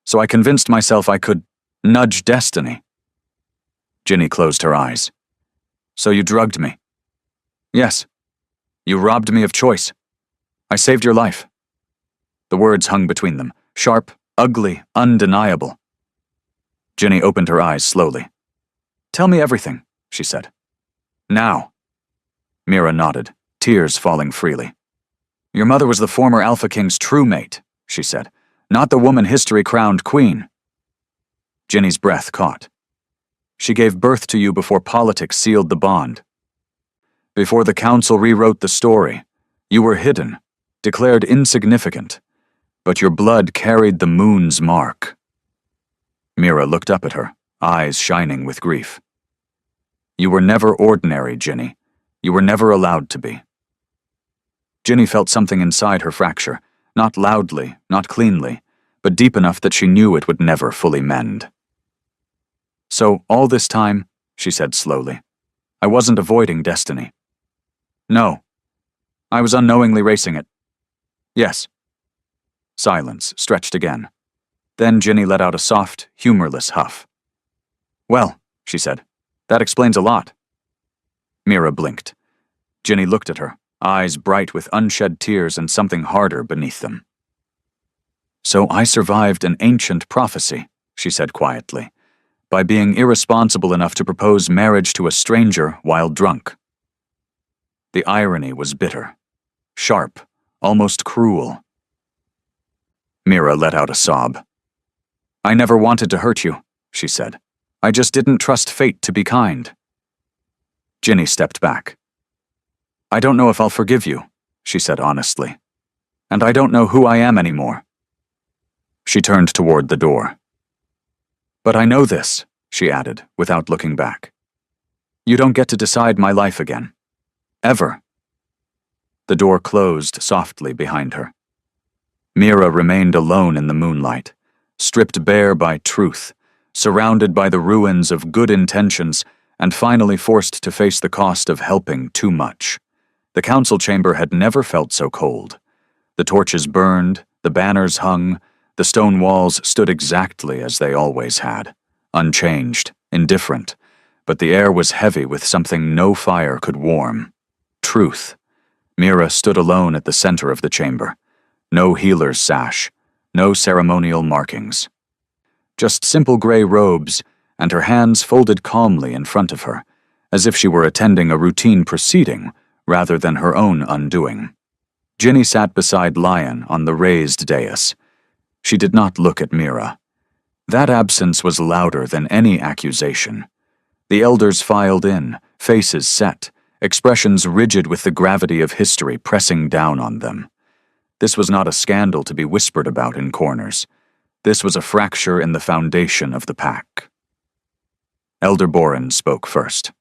So I convinced myself I could nudge destiny." Ginny closed her eyes. "So you drugged me?" "Yes. You robbed me of choice. I saved your life." The words hung between them, sharp, ugly, undeniable. Ginny opened her eyes slowly. "Tell me everything," she said. "Now." Mira nodded. tears falling freely. "Your mother was the former Alpha King's true mate," she said, "not the woman history crowned queen." Ginny's breath caught. "She gave birth to you before politics sealed the bond. Before the council rewrote the story, you were hidden, declared insignificant, but your blood carried the moon's mark." Mira looked up at her, eyes shining with grief. "You were never ordinary, Ginny. You were never allowed to be." Ginny felt something inside her fracture, not loudly, not cleanly, but deep enough that she knew it would never fully mend. "So, all this time," she said slowly, "I wasn't avoiding destiny. No. I was unknowingly racing it. Yes." Silence stretched again. Then Ginny let out a soft, humorless huff. "Well," she said, "that explains a lot." Mira blinked. Ginny looked at her, eyes bright with unshed tears and something harder beneath them. "So I survived an ancient prophecy," she said quietly, "by being irresponsible enough to propose marriage to a stranger while drunk." The irony was bitter, sharp, almost cruel. Mira let out a sob. "I never wanted to hurt you," she said. "I just didn't trust fate to be kind." Ginny stepped back. "I don't know if I'll forgive you," she said honestly. "And I don't know who I am anymore." She turned toward the door. "But I know this," she added, without looking back. "You don't get to decide my life again. Ever." The door closed softly behind her. Mira remained alone in the moonlight, stripped bare by truth, surrounded by the ruins of good intentions, and finally forced to face the cost of helping too much. The council chamber had never felt so cold. The torches burned, the banners hung, the stone walls stood exactly as they always had, unchanged, indifferent, but the air was heavy with something no fire could warm. Truth. Mira stood alone at the center of the chamber. No healer's sash, no ceremonial markings. Just simple gray robes, and her hands folded calmly in front of her, as if she were attending a routine proceeding rather than her own undoing. Ginny sat beside Lion on the raised dais. She did not look at Mira. That absence was louder than any accusation. The elders filed in, faces set, expressions rigid with the gravity of history pressing down on them. This was not a scandal to be whispered about in corners. This was a fracture in the foundation of the pack. Elder Boren spoke first.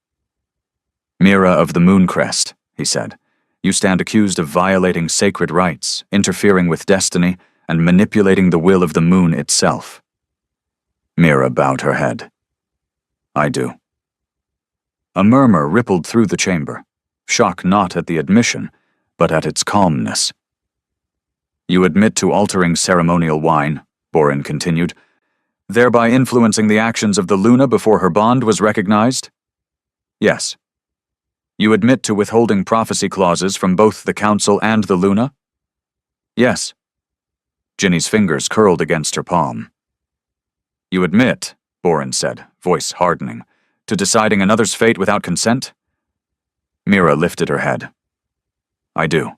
"Mira of the Mooncrest," he said, "you stand accused of violating sacred rites, interfering with destiny, and manipulating the will of the moon itself." Mira bowed her head. "I do." A murmur rippled through the chamber, shock not at the admission, but at its calmness. "You admit to altering ceremonial wine," Boren continued, "thereby influencing the actions of the Luna before her bond was recognized?" "Yes." "You admit to withholding prophecy clauses from both the Council and the Luna?" "Yes." Ginny's fingers curled against her palm. "You admit," Boren said, voice hardening, "to deciding another's fate without consent?" Mira lifted her head. "I do."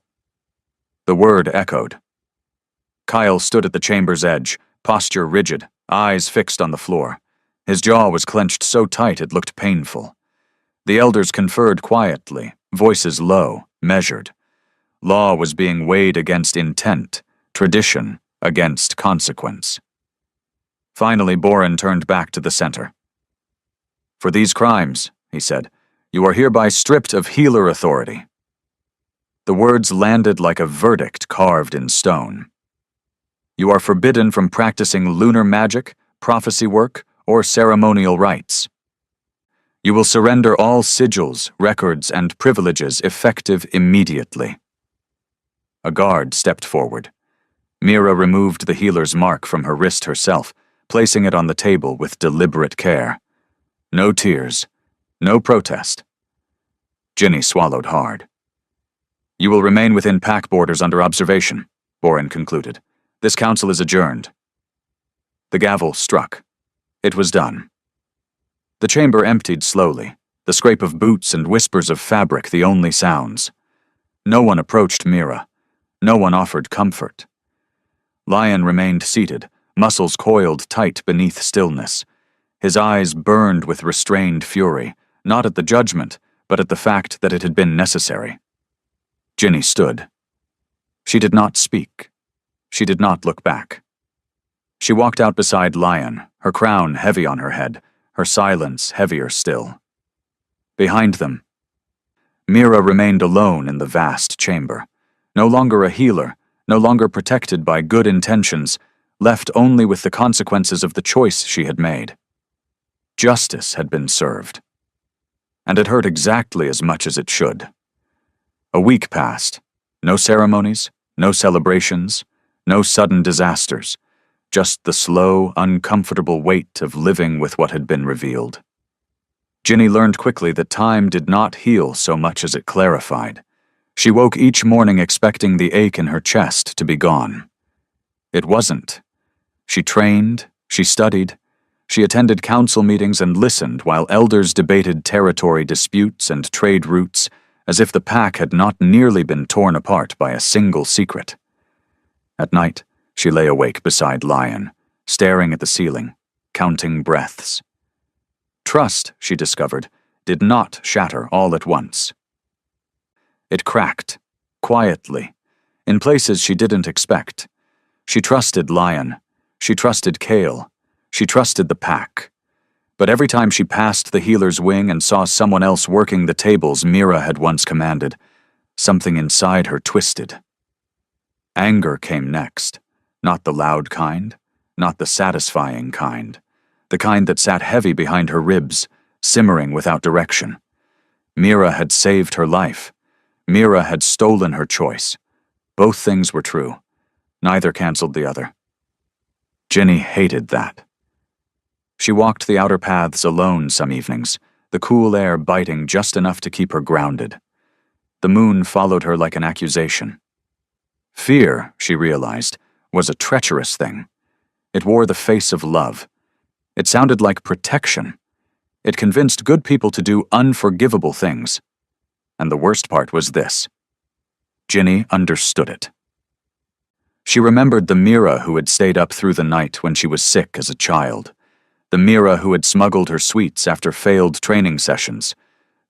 The word echoed. Kyle stood at the chamber's edge, posture rigid, eyes fixed on the floor. His jaw was clenched so tight it looked painful. The elders conferred quietly, voices low, measured. Law was being weighed against intent, tradition against consequence. Finally, Boren turned back to the center. "For these crimes," he said, "you are hereby stripped of healer authority." The words landed like a verdict carved in stone. "You are forbidden from practicing lunar magic, prophecy work, or ceremonial rites. You will surrender all sigils, records, and privileges effective immediately." A guard stepped forward. Mira removed the healer's mark from her wrist herself, placing it on the table with deliberate care. No tears, no protest. Ginny swallowed hard. "You will remain within pack borders under observation," Boren concluded. "This council is adjourned." The gavel struck. It was done. The chamber emptied slowly, the scrape of boots and whispers of fabric the only sounds. No one approached Mira. No one offered comfort. Lion remained seated, muscles coiled tight beneath stillness. His eyes burned with restrained fury, not at the judgment, but at the fact that it had been necessary. Ginny stood. She did not speak. She did not look back. She walked out beside Lion, her crown heavy on her head, her silence heavier still. Behind them, Mira remained alone in the vast chamber, no longer a healer, no longer protected by good intentions, left only with the consequences of the choice she had made. Justice had been served. And it hurt exactly as much as it should. A week passed. No ceremonies, no celebrations, no sudden disasters, just the slow, uncomfortable weight of living with what had been revealed. Ginny learned quickly that time did not heal so much as it clarified. She woke each morning expecting the ache in her chest to be gone. It wasn't. She trained, she studied, she attended council meetings and listened while elders debated territory disputes and trade routes as if the pack had not nearly been torn apart by a single secret. At night, she lay awake beside Lion, staring at the ceiling, counting breaths. Trust, she discovered, did not shatter all at once. It cracked, quietly, in places she didn't expect. She trusted Lion. She trusted Kale. She trusted the pack. But every time she passed the healer's wing and saw someone else working the tables Mira had once commanded, something inside her twisted. Anger came next, not the loud kind, not the satisfying kind, the kind that sat heavy behind her ribs, simmering without direction. Mira had saved her life. Mira had stolen her choice. Both things were true. Neither canceled the other. Ginny hated that. She walked the outer paths alone some evenings, the cool air biting just enough to keep her grounded. The moon followed her like an accusation. Fear, she realized, was a treacherous thing. It wore the face of love. It sounded like protection. It convinced good people to do unforgivable things. And the worst part was this. Ginny understood it. She remembered the Mira who had stayed up through the night when she was sick as a child. The Mira who had smuggled her sweets after failed training sessions.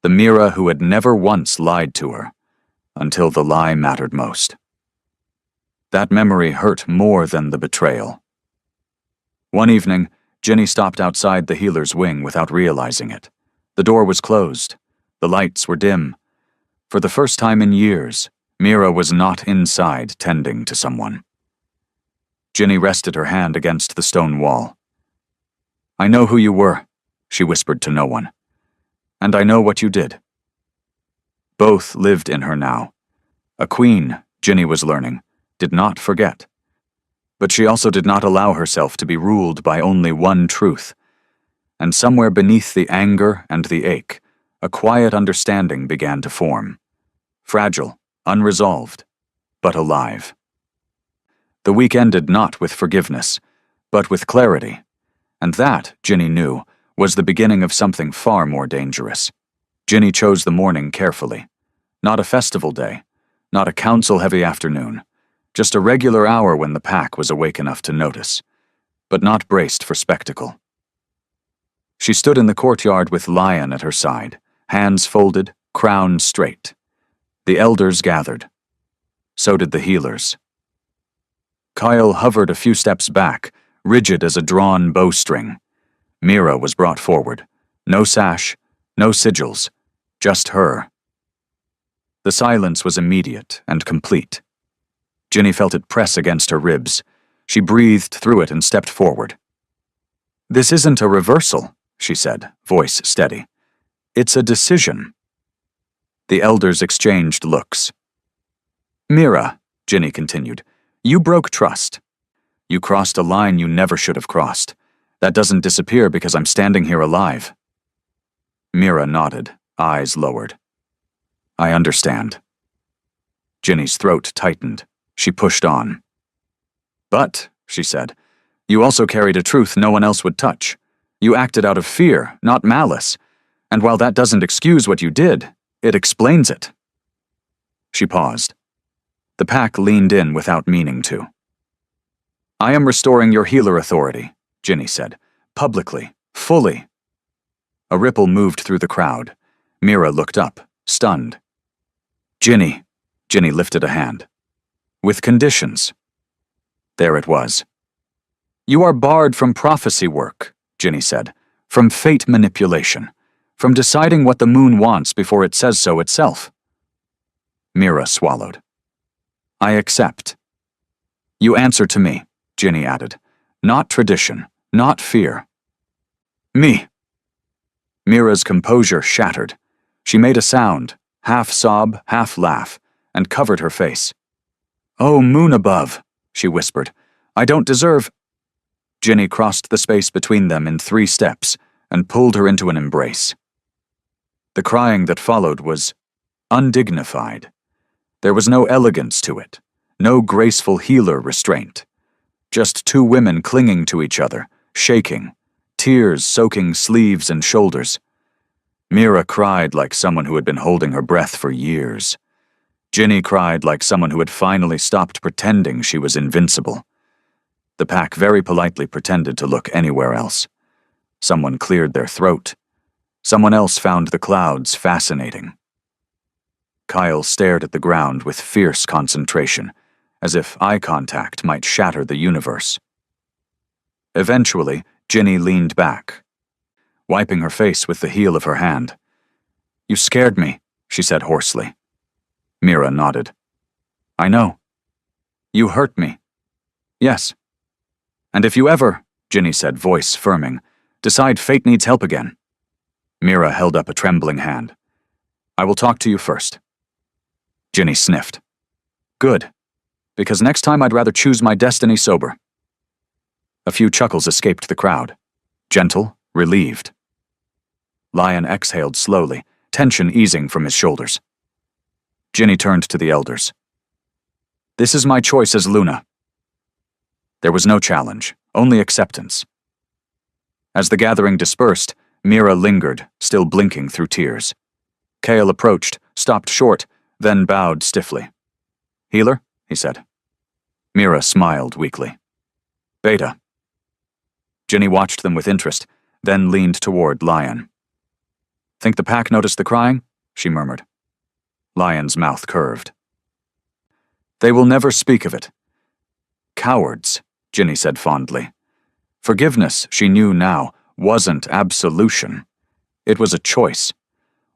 The Mira who had never once lied to her, until the lie mattered most. That memory hurt more than the betrayal. One evening, Ginny stopped outside the healer's wing without realizing it. The door was closed. The lights were dim. For the first time in years, Mira was not inside tending to someone. Ginny rested her hand against the stone wall. "I know who you were," she whispered to no one. "And I know what you did." Both lived in her now. A queen, Ginny was learning, did not forget. But she also did not allow herself to be ruled by only one truth. And somewhere beneath the anger and the ache, a quiet understanding began to form. Fragile, unresolved, but alive. The week ended not with forgiveness, but with clarity. And that, Ginny knew, was the beginning of something far more dangerous. Ginny chose the morning carefully. Not a festival day, not a council-heavy afternoon, just a regular hour when the pack was awake enough to notice, but not braced for spectacle. She stood in the courtyard with Lion at her side, hands folded, crown straight. The elders gathered. So did the healers. Kyle hovered a few steps back, rigid as a drawn bowstring. Mira was brought forward. No sash, no sigils, just her. The silence was immediate and complete. Ginny felt it press against her ribs. She breathed through it and stepped forward. "This isn't a reversal," she said, voice steady. "It's a decision." The elders exchanged looks. "Mira," Ginny continued, "you broke trust. You crossed a line you never should have crossed. That doesn't disappear because I'm standing here alive." Mira nodded, eyes lowered. "I understand." Ginny's throat tightened. She pushed on. "But," she said, "you also carried a truth no one else would touch. You acted out of fear, not malice. And while that doesn't excuse what you did, it explains it." She paused. The pack leaned in without meaning to. I am restoring your healer authority, Ginny said. Publicly. Fully. A ripple moved through the crowd. Mira looked up, stunned. Ginny lifted a hand. With conditions. There it was. You are barred from prophecy work, Ginny said. From fate manipulation. From deciding what the moon wants before it says so itself. Mira swallowed. I accept. You answer to me, Ginny added. Not tradition, not fear. Me. Mira's composure shattered. She made a sound, half sob, half laugh, and covered her face. Oh, moon above, she whispered. I don't deserve. Ginny crossed the space between them in 3 steps and pulled her into an embrace. The crying that followed was undignified. There was no elegance to it, no graceful healer restraint. Just 2 women clinging to each other, shaking, tears soaking sleeves and shoulders. Mira cried like someone who had been holding her breath for years. Ginny cried like someone who had finally stopped pretending she was invincible. The pack very politely pretended to look anywhere else. Someone cleared their throat. Someone else found the clouds fascinating. Kyle stared at the ground with fierce concentration, as if eye contact might shatter the universe. Eventually, Ginny leaned back, wiping her face with the heel of her hand. You scared me, she said hoarsely. Mira nodded. I know. You hurt me. Yes. And if you ever, Ginny said, voice firming, decide fate needs help again. Mira held up a trembling hand. I will talk to you first. Ginny sniffed. Good, because next time I'd rather choose my destiny sober. A few chuckles escaped the crowd. Gentle, relieved. Lion exhaled slowly, tension easing from his shoulders. Ginny turned to the elders. This is my choice as Luna. There was no challenge, only acceptance. As the gathering dispersed, Mira lingered, still blinking through tears. Kale approached, stopped short, then bowed stiffly. Healer, he said. Mira smiled weakly. Beta. Ginny watched them with interest, then leaned toward Lion. Think the pack noticed the crying? She murmured. Lion's mouth curved. They will never speak of it. Cowards, Ginny said fondly. Forgiveness, she knew now, wasn't absolution. It was a choice.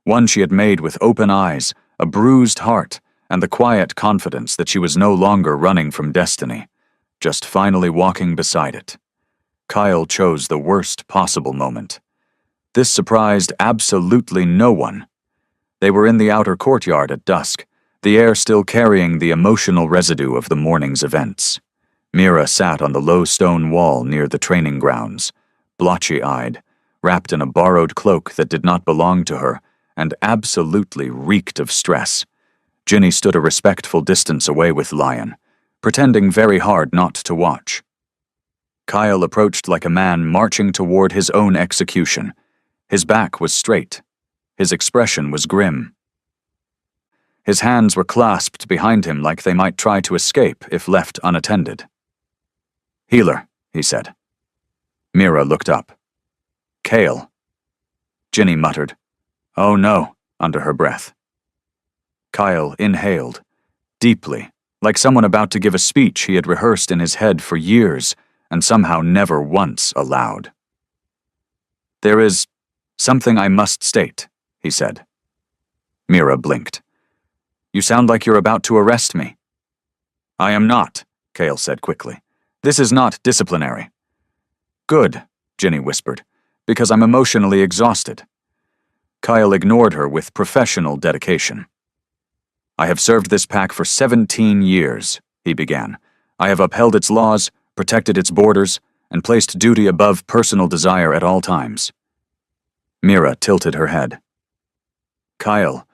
One she had made with open eyes, a bruised heart, and the quiet confidence that she was no longer running from destiny, just finally walking beside it. Kyle chose the worst possible moment. This surprised absolutely no one. They were in the outer courtyard at dusk, the air still carrying the emotional residue of the morning's events. Mira sat on the low stone wall near the training grounds, blotchy-eyed, wrapped in a borrowed cloak that did not belong to her, and absolutely reeked of stress. Ginny stood a respectful distance away with Lion, pretending very hard not to watch. Kyle approached like a man marching toward his own execution. His back was straight. His expression was grim. His hands were clasped behind him like they might try to escape if left unattended. Healer, he said. Mira looked up. Kale. Ginny muttered, Oh no, under her breath. Kyle inhaled, deeply, like someone about to give a speech he had rehearsed in his head for years and somehow never once aloud. There is something I must state, he said. Mira blinked. You sound like you're about to arrest me. I am not, Kale said quickly. This is not disciplinary. Good, Ginny whispered, because I'm emotionally exhausted. Kyle ignored her with professional dedication. I have served this pack for 17 years, he began. I have upheld its laws, protected its borders, and placed duty above personal desire at all times. Mira tilted her head. Kyle,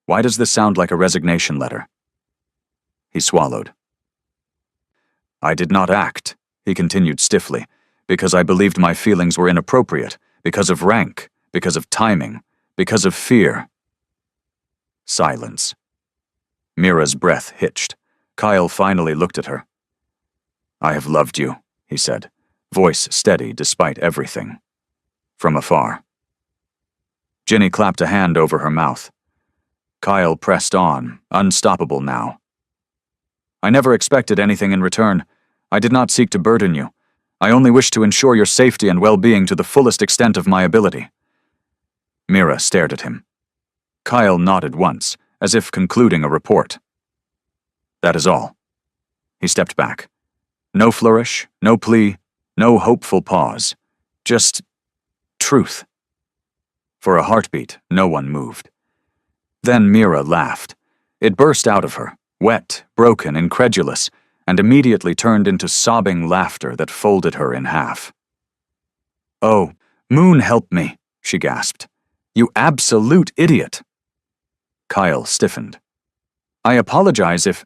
why does this sound like a resignation letter? He swallowed. I did not act, he continued stiffly, because I believed my feelings were inappropriate, because of rank, because of timing, because of fear. Silence. Mira's breath hitched. Kyle finally looked at her. "I have loved you," he said, voice steady despite everything. From afar. Ginny clapped a hand over her mouth. Kyle pressed on, unstoppable now. "I never expected anything in return. I did not seek to burden you. I only wished to ensure your safety and well-being to the fullest extent of my ability." Mira stared at him. Kyle nodded once, as if concluding a report. "That is all." He stepped back. No flourish, no plea, no hopeful pause. Just truth. For a heartbeat, no one moved. Then Mira laughed. It burst out of her, wet, broken, incredulous, and immediately turned into sobbing laughter that folded her in half. "Oh, Moon, help me," she gasped. "You absolute idiot." Kyle stiffened. "I apologize if—"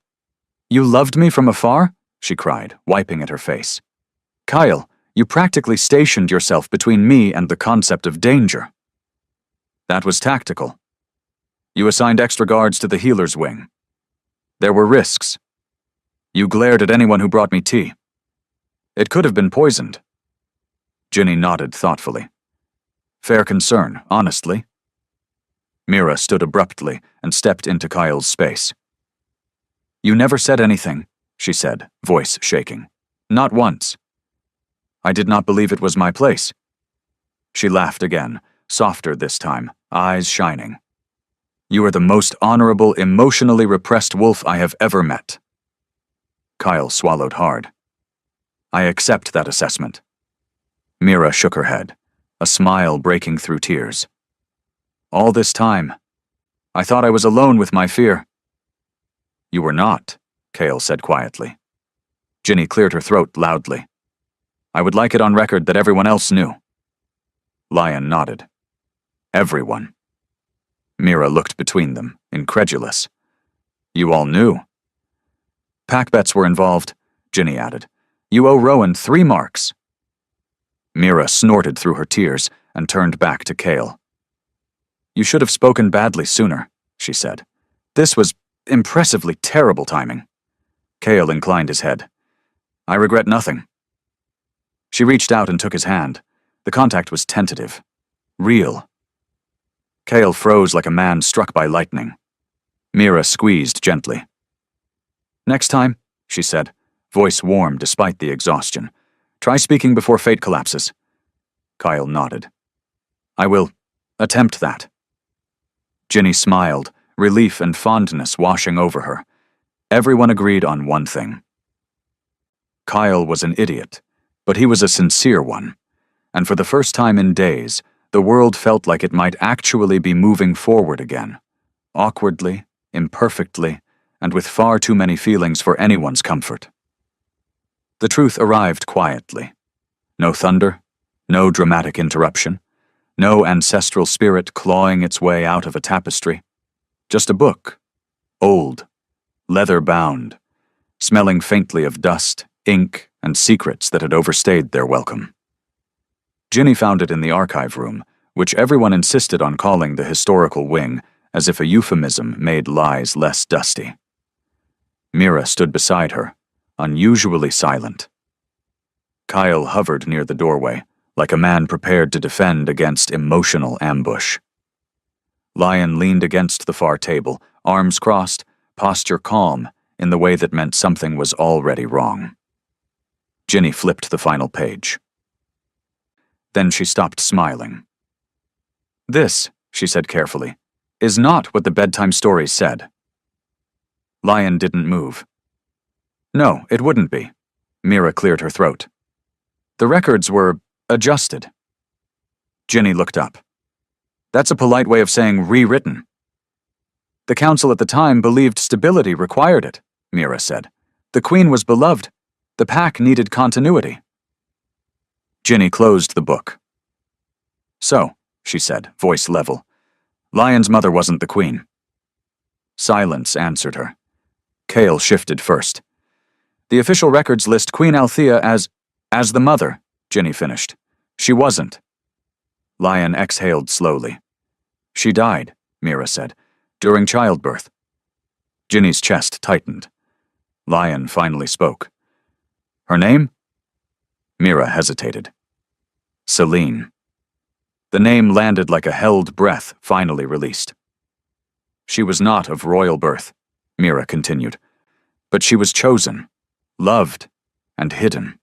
"You loved me from afar?" she cried, wiping at her face. "Kyle, you practically stationed yourself between me and the concept of danger." "That was tactical. You assigned extra guards to the healer's wing. There were risks. You glared at anyone who brought me tea. It could have been poisoned." Ginny nodded thoughtfully. "Fair concern, honestly." Mira stood abruptly and stepped into Kyle's space. "You never said anything," she said, voice shaking. "Not once." "I did not believe it was my place." She laughed again, softer this time, eyes shining. "You are the most honorable, emotionally repressed wolf I have ever met." Kyle swallowed hard. "I accept that assessment." Mira shook her head, a smile breaking through tears. "All this time, I thought I was alone with my fear." "You were not," Kale said quietly. Ginny cleared her throat loudly. "I would like it on record that everyone else knew." Lion nodded. "Everyone." Mira looked between them, incredulous. "You all knew?" "Pack bets were involved," Ginny added. "You owe Rowan 3 marks." Mira snorted through her tears and turned back to Kale. "You should have spoken badly sooner," she said. "This was impressively terrible timing." Kale inclined his head. "I regret nothing." She reached out and took his hand. The contact was tentative. Real. Kale froze like a man struck by lightning. Mira squeezed gently. "Next time," she said, voice warm despite the exhaustion. "Try speaking before fate collapses." Kyle nodded. "I will attempt that." Ginny smiled, relief and fondness washing over her. Everyone agreed on one thing. Kyle was an idiot, but he was a sincere one, and for the first time in days, the world felt like it might actually be moving forward again, awkwardly, imperfectly, and with far too many feelings for anyone's comfort. The truth arrived quietly. No thunder, no dramatic interruption, no ancestral spirit clawing its way out of a tapestry. Just a book, old, leather-bound, smelling faintly of dust, ink, and secrets that had overstayed their welcome. Ginny found it in the archive room, which everyone insisted on calling the historical wing, as if a euphemism made lies less dusty. Mira stood beside her, unusually silent. Kyle hovered near the doorway, like a man prepared to defend against emotional ambush. Lion leaned against the far table, arms crossed, posture calm, in the way that meant something was already wrong. Ginny flipped the final page. Then she stopped smiling. "This," she said carefully, "is not what the bedtime stories said." Lion didn't move. "No, it wouldn't be." Mira cleared her throat. "The records were adjusted." Ginny looked up. "That's a polite way of saying rewritten." "The council at the time believed stability required it," Mira said. "The Queen was beloved. The pack needed continuity." Ginny closed the book. "So," she said, voice level, "Lion's mother wasn't the Queen." Silence answered her. Kale shifted first. "The official records list Queen Althea as the mother," Ginny finished. "She wasn't." Lion exhaled slowly. "She died," Mira said, "during childbirth." Ginny's chest tightened. Lion finally spoke. Her name? Mira hesitated. Celine. The name landed like a held breath finally released. She was not of royal birth, Mira continued, but she was chosen, loved, and hidden.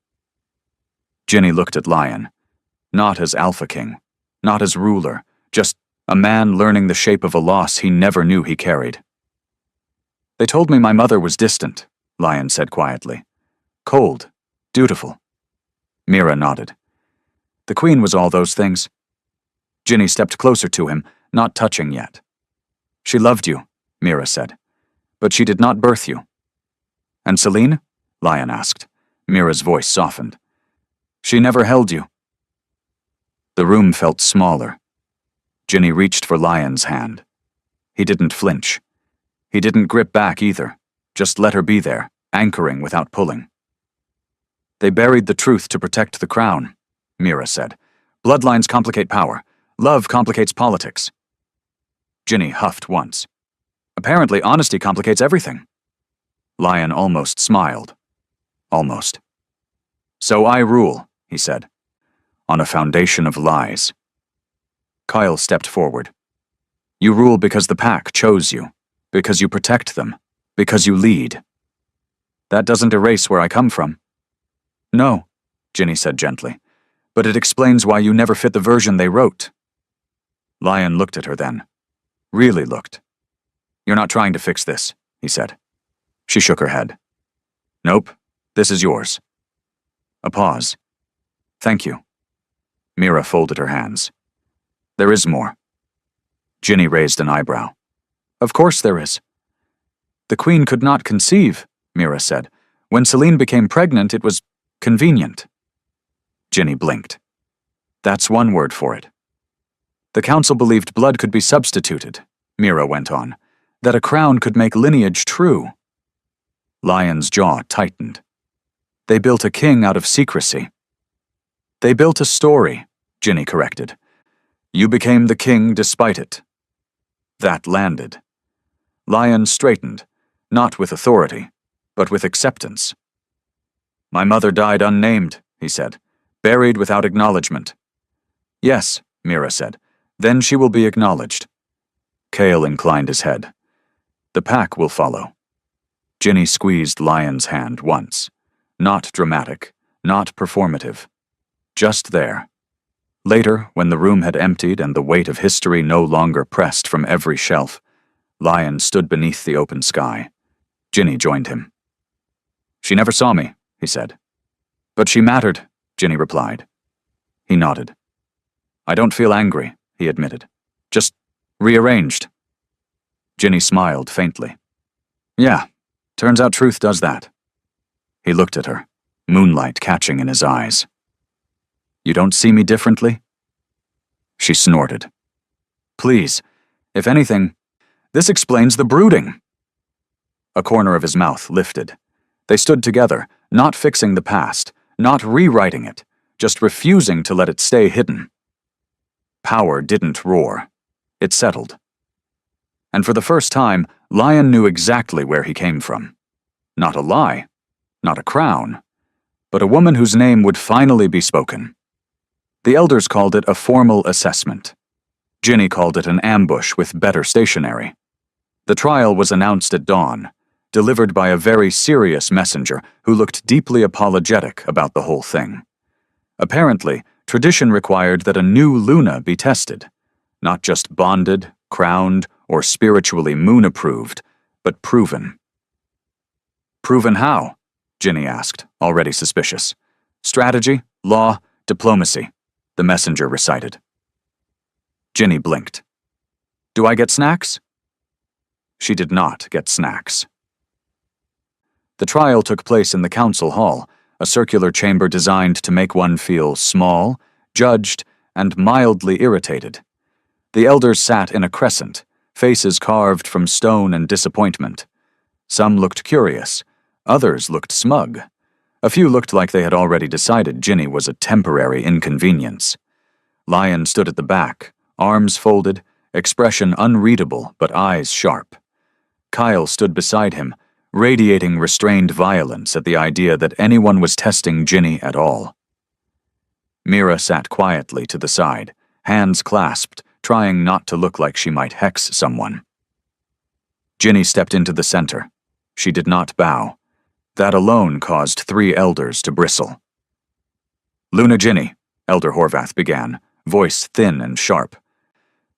Ginny looked at Lion, not as Alpha King, not as ruler, just a man learning the shape of a loss he never knew he carried. They told me my mother was distant, Lion said quietly. Cold, dutiful. Mira nodded. The Queen was all those things. Ginny stepped closer to him, not touching yet. She loved you, Mira said, but she did not birth you. And Celine? Lion asked. Mira's voice softened. She never held you. The room felt smaller. Ginny reached for Lion's hand. He didn't flinch. He didn't grip back either, just let her be there, anchoring without pulling. They buried the truth to protect the crown, Mira said. Bloodlines complicate power. Love complicates politics. Ginny huffed once. Apparently, honesty complicates everything. Lion almost smiled. Almost. So I rule, he said, on a foundation of lies. Kyle stepped forward. You rule because the pack chose you, because you protect them, because you lead. That doesn't erase where I come from. No, Ginny said gently, but it explains why you never fit the version they wrote. Lion looked at her then. Really looked. You're not trying to fix this, he said. She shook her head. Nope, this is yours. A pause. Thank you. Mira folded her hands. There is more. Ginny raised an eyebrow. Of course there is. The Queen could not conceive, Mira said. When Celine became pregnant, it was convenient. Ginny blinked. That's one word for it. The council believed blood could be substituted, Mira went on, that a crown could make lineage true. Lion's jaw tightened. They built a king out of secrecy. They built a story, Ginny corrected. You became the king despite it. That landed. Lion straightened, not with authority, but with acceptance. My mother died unnamed, he said, buried without acknowledgement. Yes, Mira said. Then she will be acknowledged. Kale inclined his head. The pack will follow. Ginny squeezed Lion's hand once. Not dramatic, not performative. Just there. Later, when the room had emptied and the weight of history no longer pressed from every shelf, Lion stood beneath the open sky. Ginny joined him. She never saw me, he said. But she mattered, Ginny replied. He nodded. I don't feel angry, he admitted. Just rearranged. Ginny smiled faintly. Yeah, turns out truth does that. He looked at her, moonlight catching in his eyes. You don't see me differently? She snorted. Please, if anything, this explains the brooding. A corner of his mouth lifted. They stood together, not fixing the past, not rewriting it, just refusing to let it stay hidden. Power didn't roar. It settled. And for the first time, Lion knew exactly where he came from. Not a lie, not a crown, but a woman whose name would finally be spoken. The elders called it a formal assessment. Ginny called it an ambush with better stationery. The trial was announced at dawn, delivered by a very serious messenger who looked deeply apologetic about the whole thing. Apparently, tradition required that a new Luna be tested, not just bonded, crowned, or spiritually moon-approved, but proven. Proven how? Ginny asked, already suspicious. Strategy, law, diplomacy, the messenger recited. Ginny blinked. Do I get snacks? She did not get snacks. The trial took place in the council hall, a circular chamber designed to make one feel small, judged, and mildly irritated. The elders sat in a crescent, faces carved from stone and disappointment. Some looked curious, others looked smug. A few looked like they had already decided Ginny was a temporary inconvenience. Lion stood at the back, arms folded, expression unreadable but eyes sharp. Kyle stood beside him, radiating restrained violence at the idea that anyone was testing Ginny at all. Mira sat quietly to the side, hands clasped, trying not to look like she might hex someone. Ginny stepped into the center. She did not bow. That alone caused 3 elders to bristle. "Luna Ginny," Elder Horvath began, voice thin and sharp.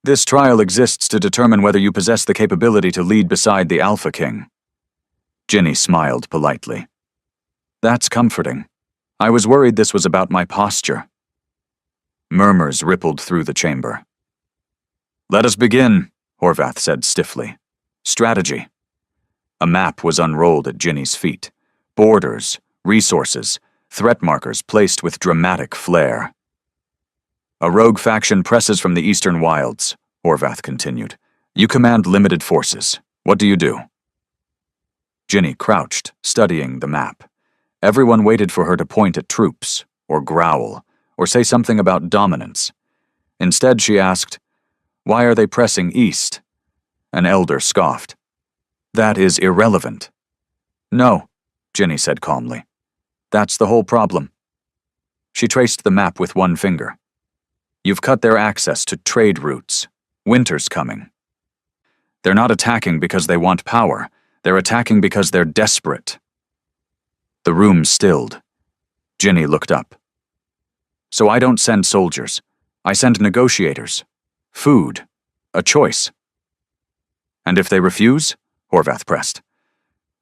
"This trial exists to determine whether you possess the capability to lead beside the Alpha King." Ginny smiled politely. "That's comforting. I was worried this was about my posture." Murmurs rippled through the chamber. "Let us begin," Horvath said stiffly. "Strategy." A map was unrolled at Ginny's feet. Borders, resources, threat markers placed with dramatic flair. "A rogue faction presses from the eastern wilds," Horvath continued. "You command limited forces. What do you do?" Ginny crouched, studying the map. Everyone waited for her to point at troops, or growl, or say something about dominance. Instead, she asked, "Why are they pressing east?" An elder scoffed. "That is irrelevant." "No," Ginny said calmly. "That's the whole problem." She traced the map with one finger. "You've cut their access to trade routes. Winter's coming. They're not attacking because they want power. They're attacking because they're desperate." The room stilled. Ginny looked up. "So I don't send soldiers. I send negotiators. Food. A choice." "And if they refuse?" Horvath pressed.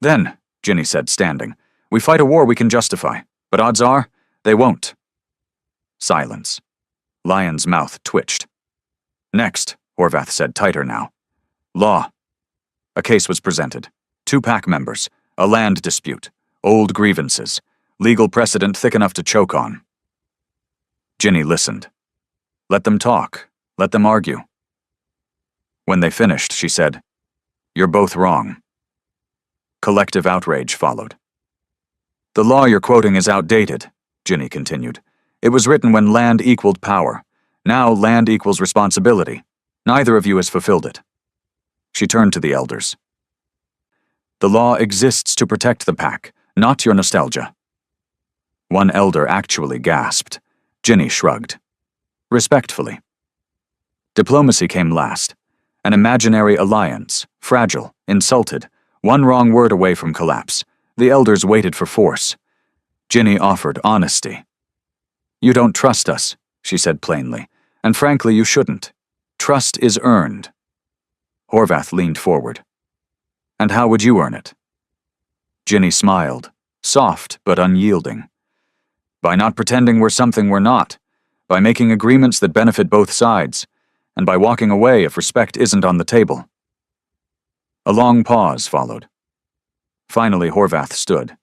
"Then," Ginny said, standing, "we fight a war we can justify, but odds are, they won't." Silence. Lion's mouth twitched. "Next," Horvath said, tighter now. "Law." A case was presented. 2 pack members, a land dispute, old grievances, legal precedent thick enough to choke on. Ginny listened. Let them talk. Let them argue. When they finished, she said, "You're both wrong." Collective outrage followed. "The law you're quoting is outdated," Ginny continued. "It was written when land equaled power. Now land equals responsibility. Neither of you has fulfilled it." She turned to the elders. "The law exists to protect the pack, not your nostalgia." One elder actually gasped. Ginny shrugged. Respectfully. Diplomacy came last. An imaginary alliance, fragile, insulted, one wrong word away from collapse. The elders waited for force. Ginny offered honesty. "You don't trust us," she said plainly, "and frankly you shouldn't. Trust is earned." Horvath leaned forward. "And how would you earn it?" Ginny smiled, soft but unyielding. "By not pretending we're something we're not, by making agreements that benefit both sides, and by walking away if respect isn't on the table." A long pause followed. Finally, Horvath stood.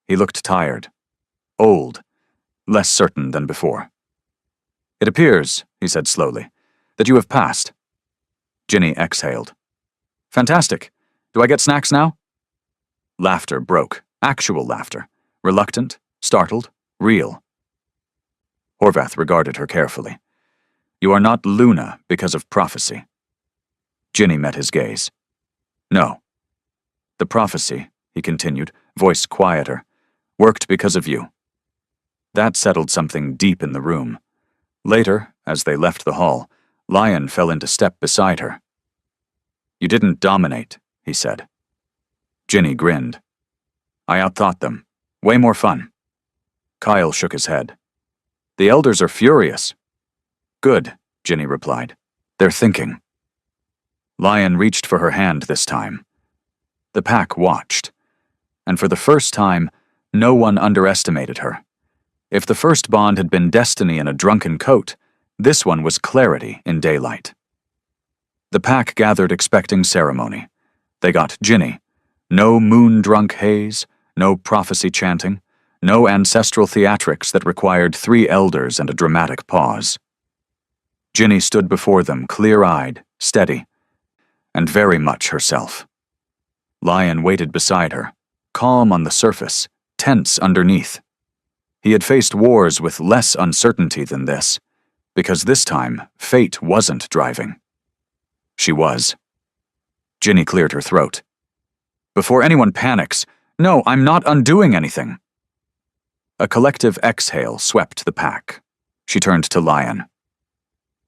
He looked tired, old, less certain than before. "It appears," he said slowly, "that you have passed." Ginny exhaled. "Fantastic. Do I get snacks now?" Laughter broke, actual laughter, reluctant, startled, real. Horvath regarded her carefully. "You are not Luna because of prophecy." Ginny met his gaze. "No. The prophecy," he continued, voice quieter, "worked because of you." That settled something deep in the room. Later, as they left the hall, Lion fell into step beside her. "You didn't dominate," he said. Ginny grinned. "I outthought them. Way more fun." Kyle shook his head. "The elders are furious." "Good," Ginny replied. "They're thinking." Lion reached for her hand this time. The pack watched. And for the first time, no one underestimated her. If the first bond had been destiny in a drunken coat, this one was clarity in daylight. The pack gathered expecting ceremony. They got Ginny. No moon-drunk haze, no prophecy chanting, no ancestral theatrics that required 3 elders and a dramatic pause. Ginny stood before them, clear-eyed, steady, and very much herself. Lion waited beside her, calm on the surface, tense underneath. He had faced wars with less uncertainty than this, because this time, fate wasn't driving. She was. Ginny cleared her throat. Before anyone panics, no, I'm not undoing anything. A collective exhale swept the pack. She turned to Lion.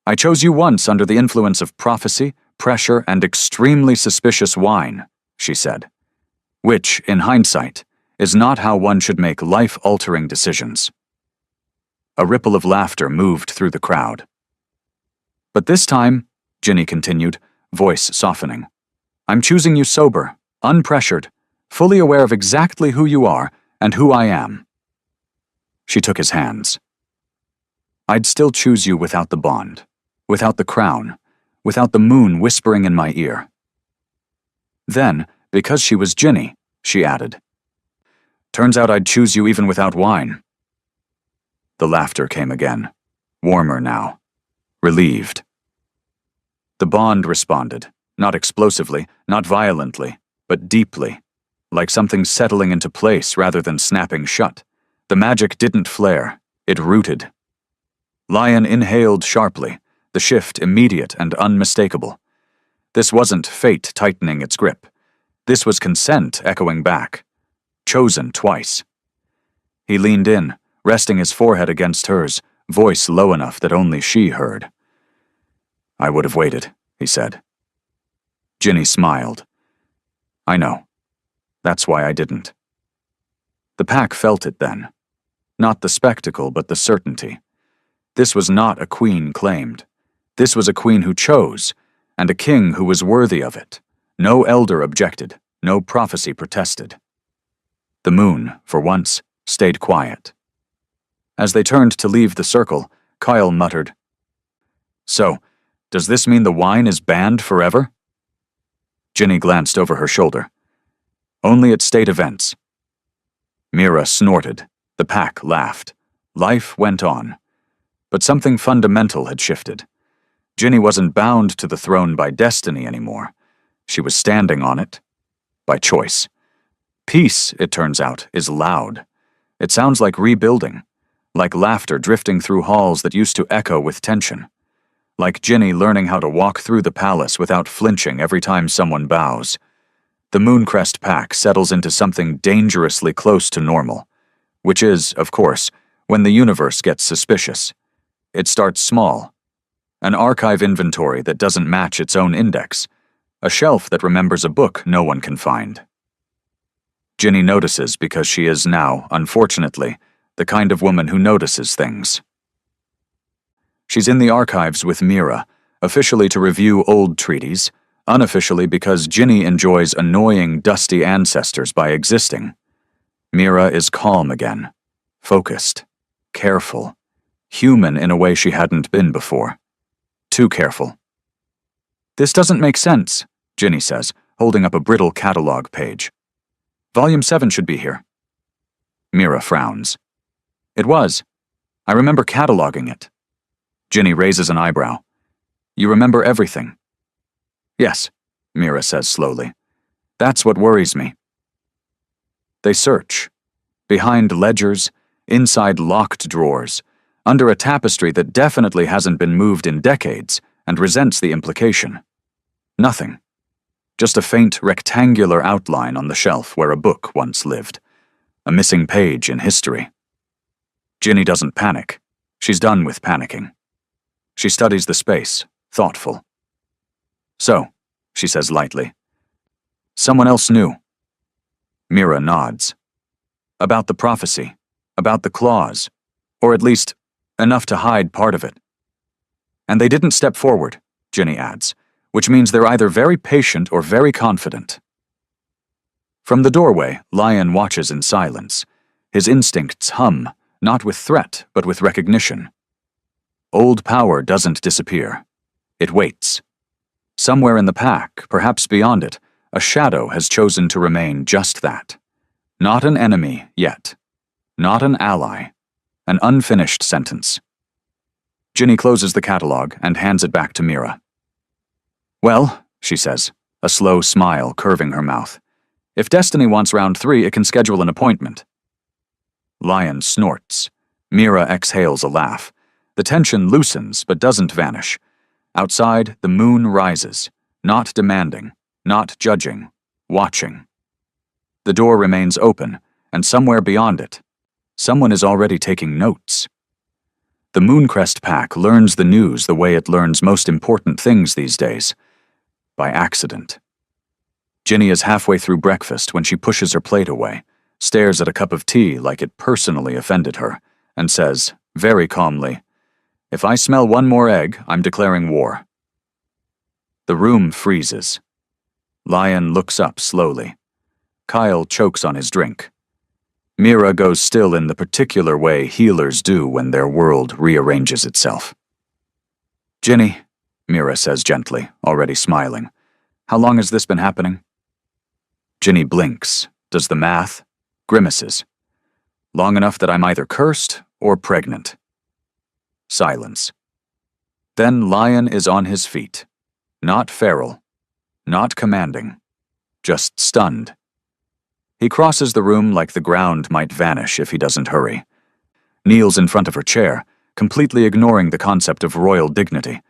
I chose you once under the influence of prophecy, pressure, and extremely suspicious wine, she said, which, in hindsight, is not how one should make life-altering decisions. A ripple of laughter moved through the crowd. But this time, Ginny continued, voice softening, I'm choosing you sober, unpressured, fully aware of exactly who you are and who I am. She took his hands. I'd still choose you without the bond, without the crown, without the moon whispering in my ear. Then, because she was Ginny, she added, turns out I'd choose you even without wine. The laughter came again, warmer now, relieved. The bond responded, not explosively, not violently, but deeply, like something settling into place rather than snapping shut. The magic didn't flare, it rooted. Lion inhaled sharply, the shift immediate and unmistakable. This wasn't fate tightening its grip. This was consent echoing back, chosen twice. He leaned in, resting his forehead against hers, voice low enough that only she heard. I would have waited, he said. Ginny smiled. I know. That's why I didn't. The pack felt it then. Not the spectacle, but the certainty. This was not a queen claimed. This was a queen who chose, and a king who was worthy of it. No elder objected, no prophecy protested. The moon, for once, stayed quiet. As they turned to leave the circle, Kyle muttered, So, does this mean the wine is banned forever? Ginny glanced over her shoulder. Only at state events. Mira snorted. The pack laughed. Life went on. But something fundamental had shifted. Ginny wasn't bound to the throne by destiny anymore. She was standing on it by choice. Peace, it turns out, is loud. It sounds like rebuilding, like laughter drifting through halls that used to echo with tension, like Ginny learning how to walk through the palace without flinching every time someone bows. The Mooncrest pack settles into something dangerously close to normal, which is, of course, when the universe gets suspicious. It starts small. An archive inventory that doesn't match its own index. A shelf that remembers a book no one can find. Ginny notices because she is now, unfortunately, the kind of woman who notices things. She's in the archives with Mira, officially to review old treaties, unofficially because Ginny enjoys annoying, dusty ancestors by existing. Mira is calm again, focused, careful, human in a way she hadn't been before. Too careful. This doesn't make sense, Ginny says, holding up a brittle catalog page. Volume 7 should be here. Mira frowns. It was. I remember cataloging it. Ginny raises an eyebrow. You remember everything? Yes, Mira says slowly. That's what worries me. They search. Behind ledgers, inside locked drawers, under a tapestry that definitely hasn't been moved in decades and resents the implication. Nothing. Just a faint rectangular outline on the shelf where a book once lived. A missing page in history. Ginny doesn't panic. She's done with panicking. She studies the space, thoughtful. So, she says lightly, someone else knew. Mira nods. About the prophecy, about the clause, or at least enough to hide part of it. And they didn't step forward, Ginny adds, which means they're either very patient or very confident. From the doorway, Lion watches in silence. His instincts hum, not with threat, but with recognition. Old power doesn't disappear. It waits. Somewhere in the pack, perhaps beyond it, a shadow has chosen to remain just that. Not an enemy yet. Not an ally. An unfinished sentence. Ginny closes the catalog and hands it back to Mira. Well, she says, a slow smile curving her mouth. If Destiny wants round 3, it can schedule an appointment. Lion snorts. Mira exhales a laugh. The tension loosens but doesn't vanish. Outside, the moon rises, not demanding, not judging, watching. The door remains open, and somewhere beyond it, someone is already taking notes. The Mooncrest Pack learns the news the way it learns most important things these days, by accident. Ginny is halfway through breakfast when she pushes her plate away, stares at a cup of tea like it personally offended her, and says, very calmly, "If I smell one more egg, I'm declaring war." The room freezes. Lion looks up slowly. Kyle chokes on his drink. Mira goes still in the particular way healers do when their world rearranges itself. "Ginny," Mira says gently, already smiling, "how long has this been happening?" Ginny blinks, does the math, grimaces. "Long enough that I'm either cursed or pregnant." Silence. Then Lion is on his feet. Not feral, not commanding, just stunned. He crosses the room like the ground might vanish if he doesn't hurry. Kneels in front of her chair, completely ignoring the concept of royal dignity,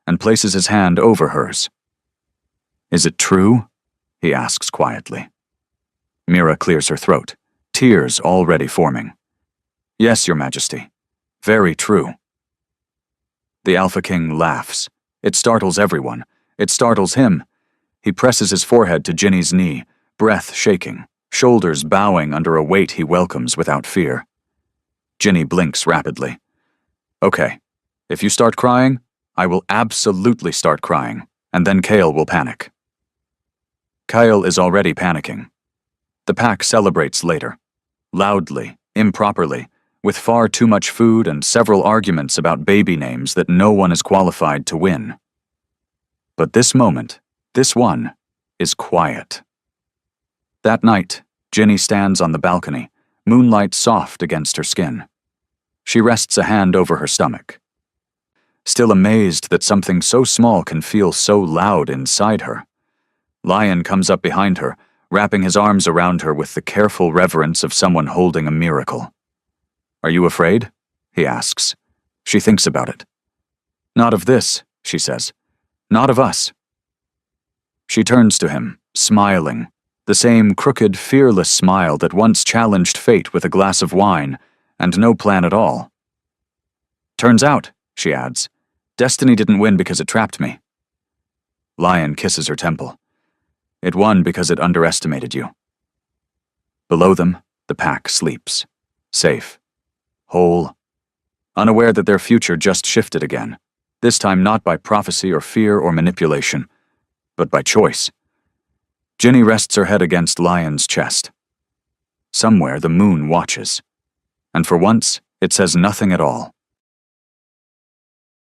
and places his hand over hers. "Is it true?" he asks quietly. Mira clears her throat, tears already forming. "Yes, Your Majesty. Very true." The Alpha King laughs. It startles everyone. It startles him. He presses his forehead to Ginny's knee, breath shaking, shoulders bowing under a weight he welcomes without fear. Ginny blinks rapidly. "Okay, if you start crying, I will absolutely start crying, and then Kale will panic." Kyle is already panicking. The pack celebrates later. Loudly, improperly, with far too much food and several arguments about baby names that no one is qualified to win. But this moment, this one, is quiet. That night, Ginny stands on the balcony, moonlight soft against her skin. She rests a hand over her stomach. Still amazed that something so small can feel so loud inside her, Lion comes up behind her, wrapping his arms around her with the careful reverence of someone holding a miracle. "Are you afraid?" he asks. She thinks about it. "Not of this," she says. "Not of us." She turns to him, smiling, the same crooked, fearless smile that once challenged fate with a glass of wine and no plan at all. "Turns out," she adds, "destiny didn't win because it trapped me." Lion kisses her temple. "It won because it underestimated you." Below them, the pack sleeps, safe, whole, unaware that their future just shifted again, this time not by prophecy or fear or manipulation, but by choice. Ginny rests her head against Lion's chest. Somewhere the moon watches, and for once it says nothing at all.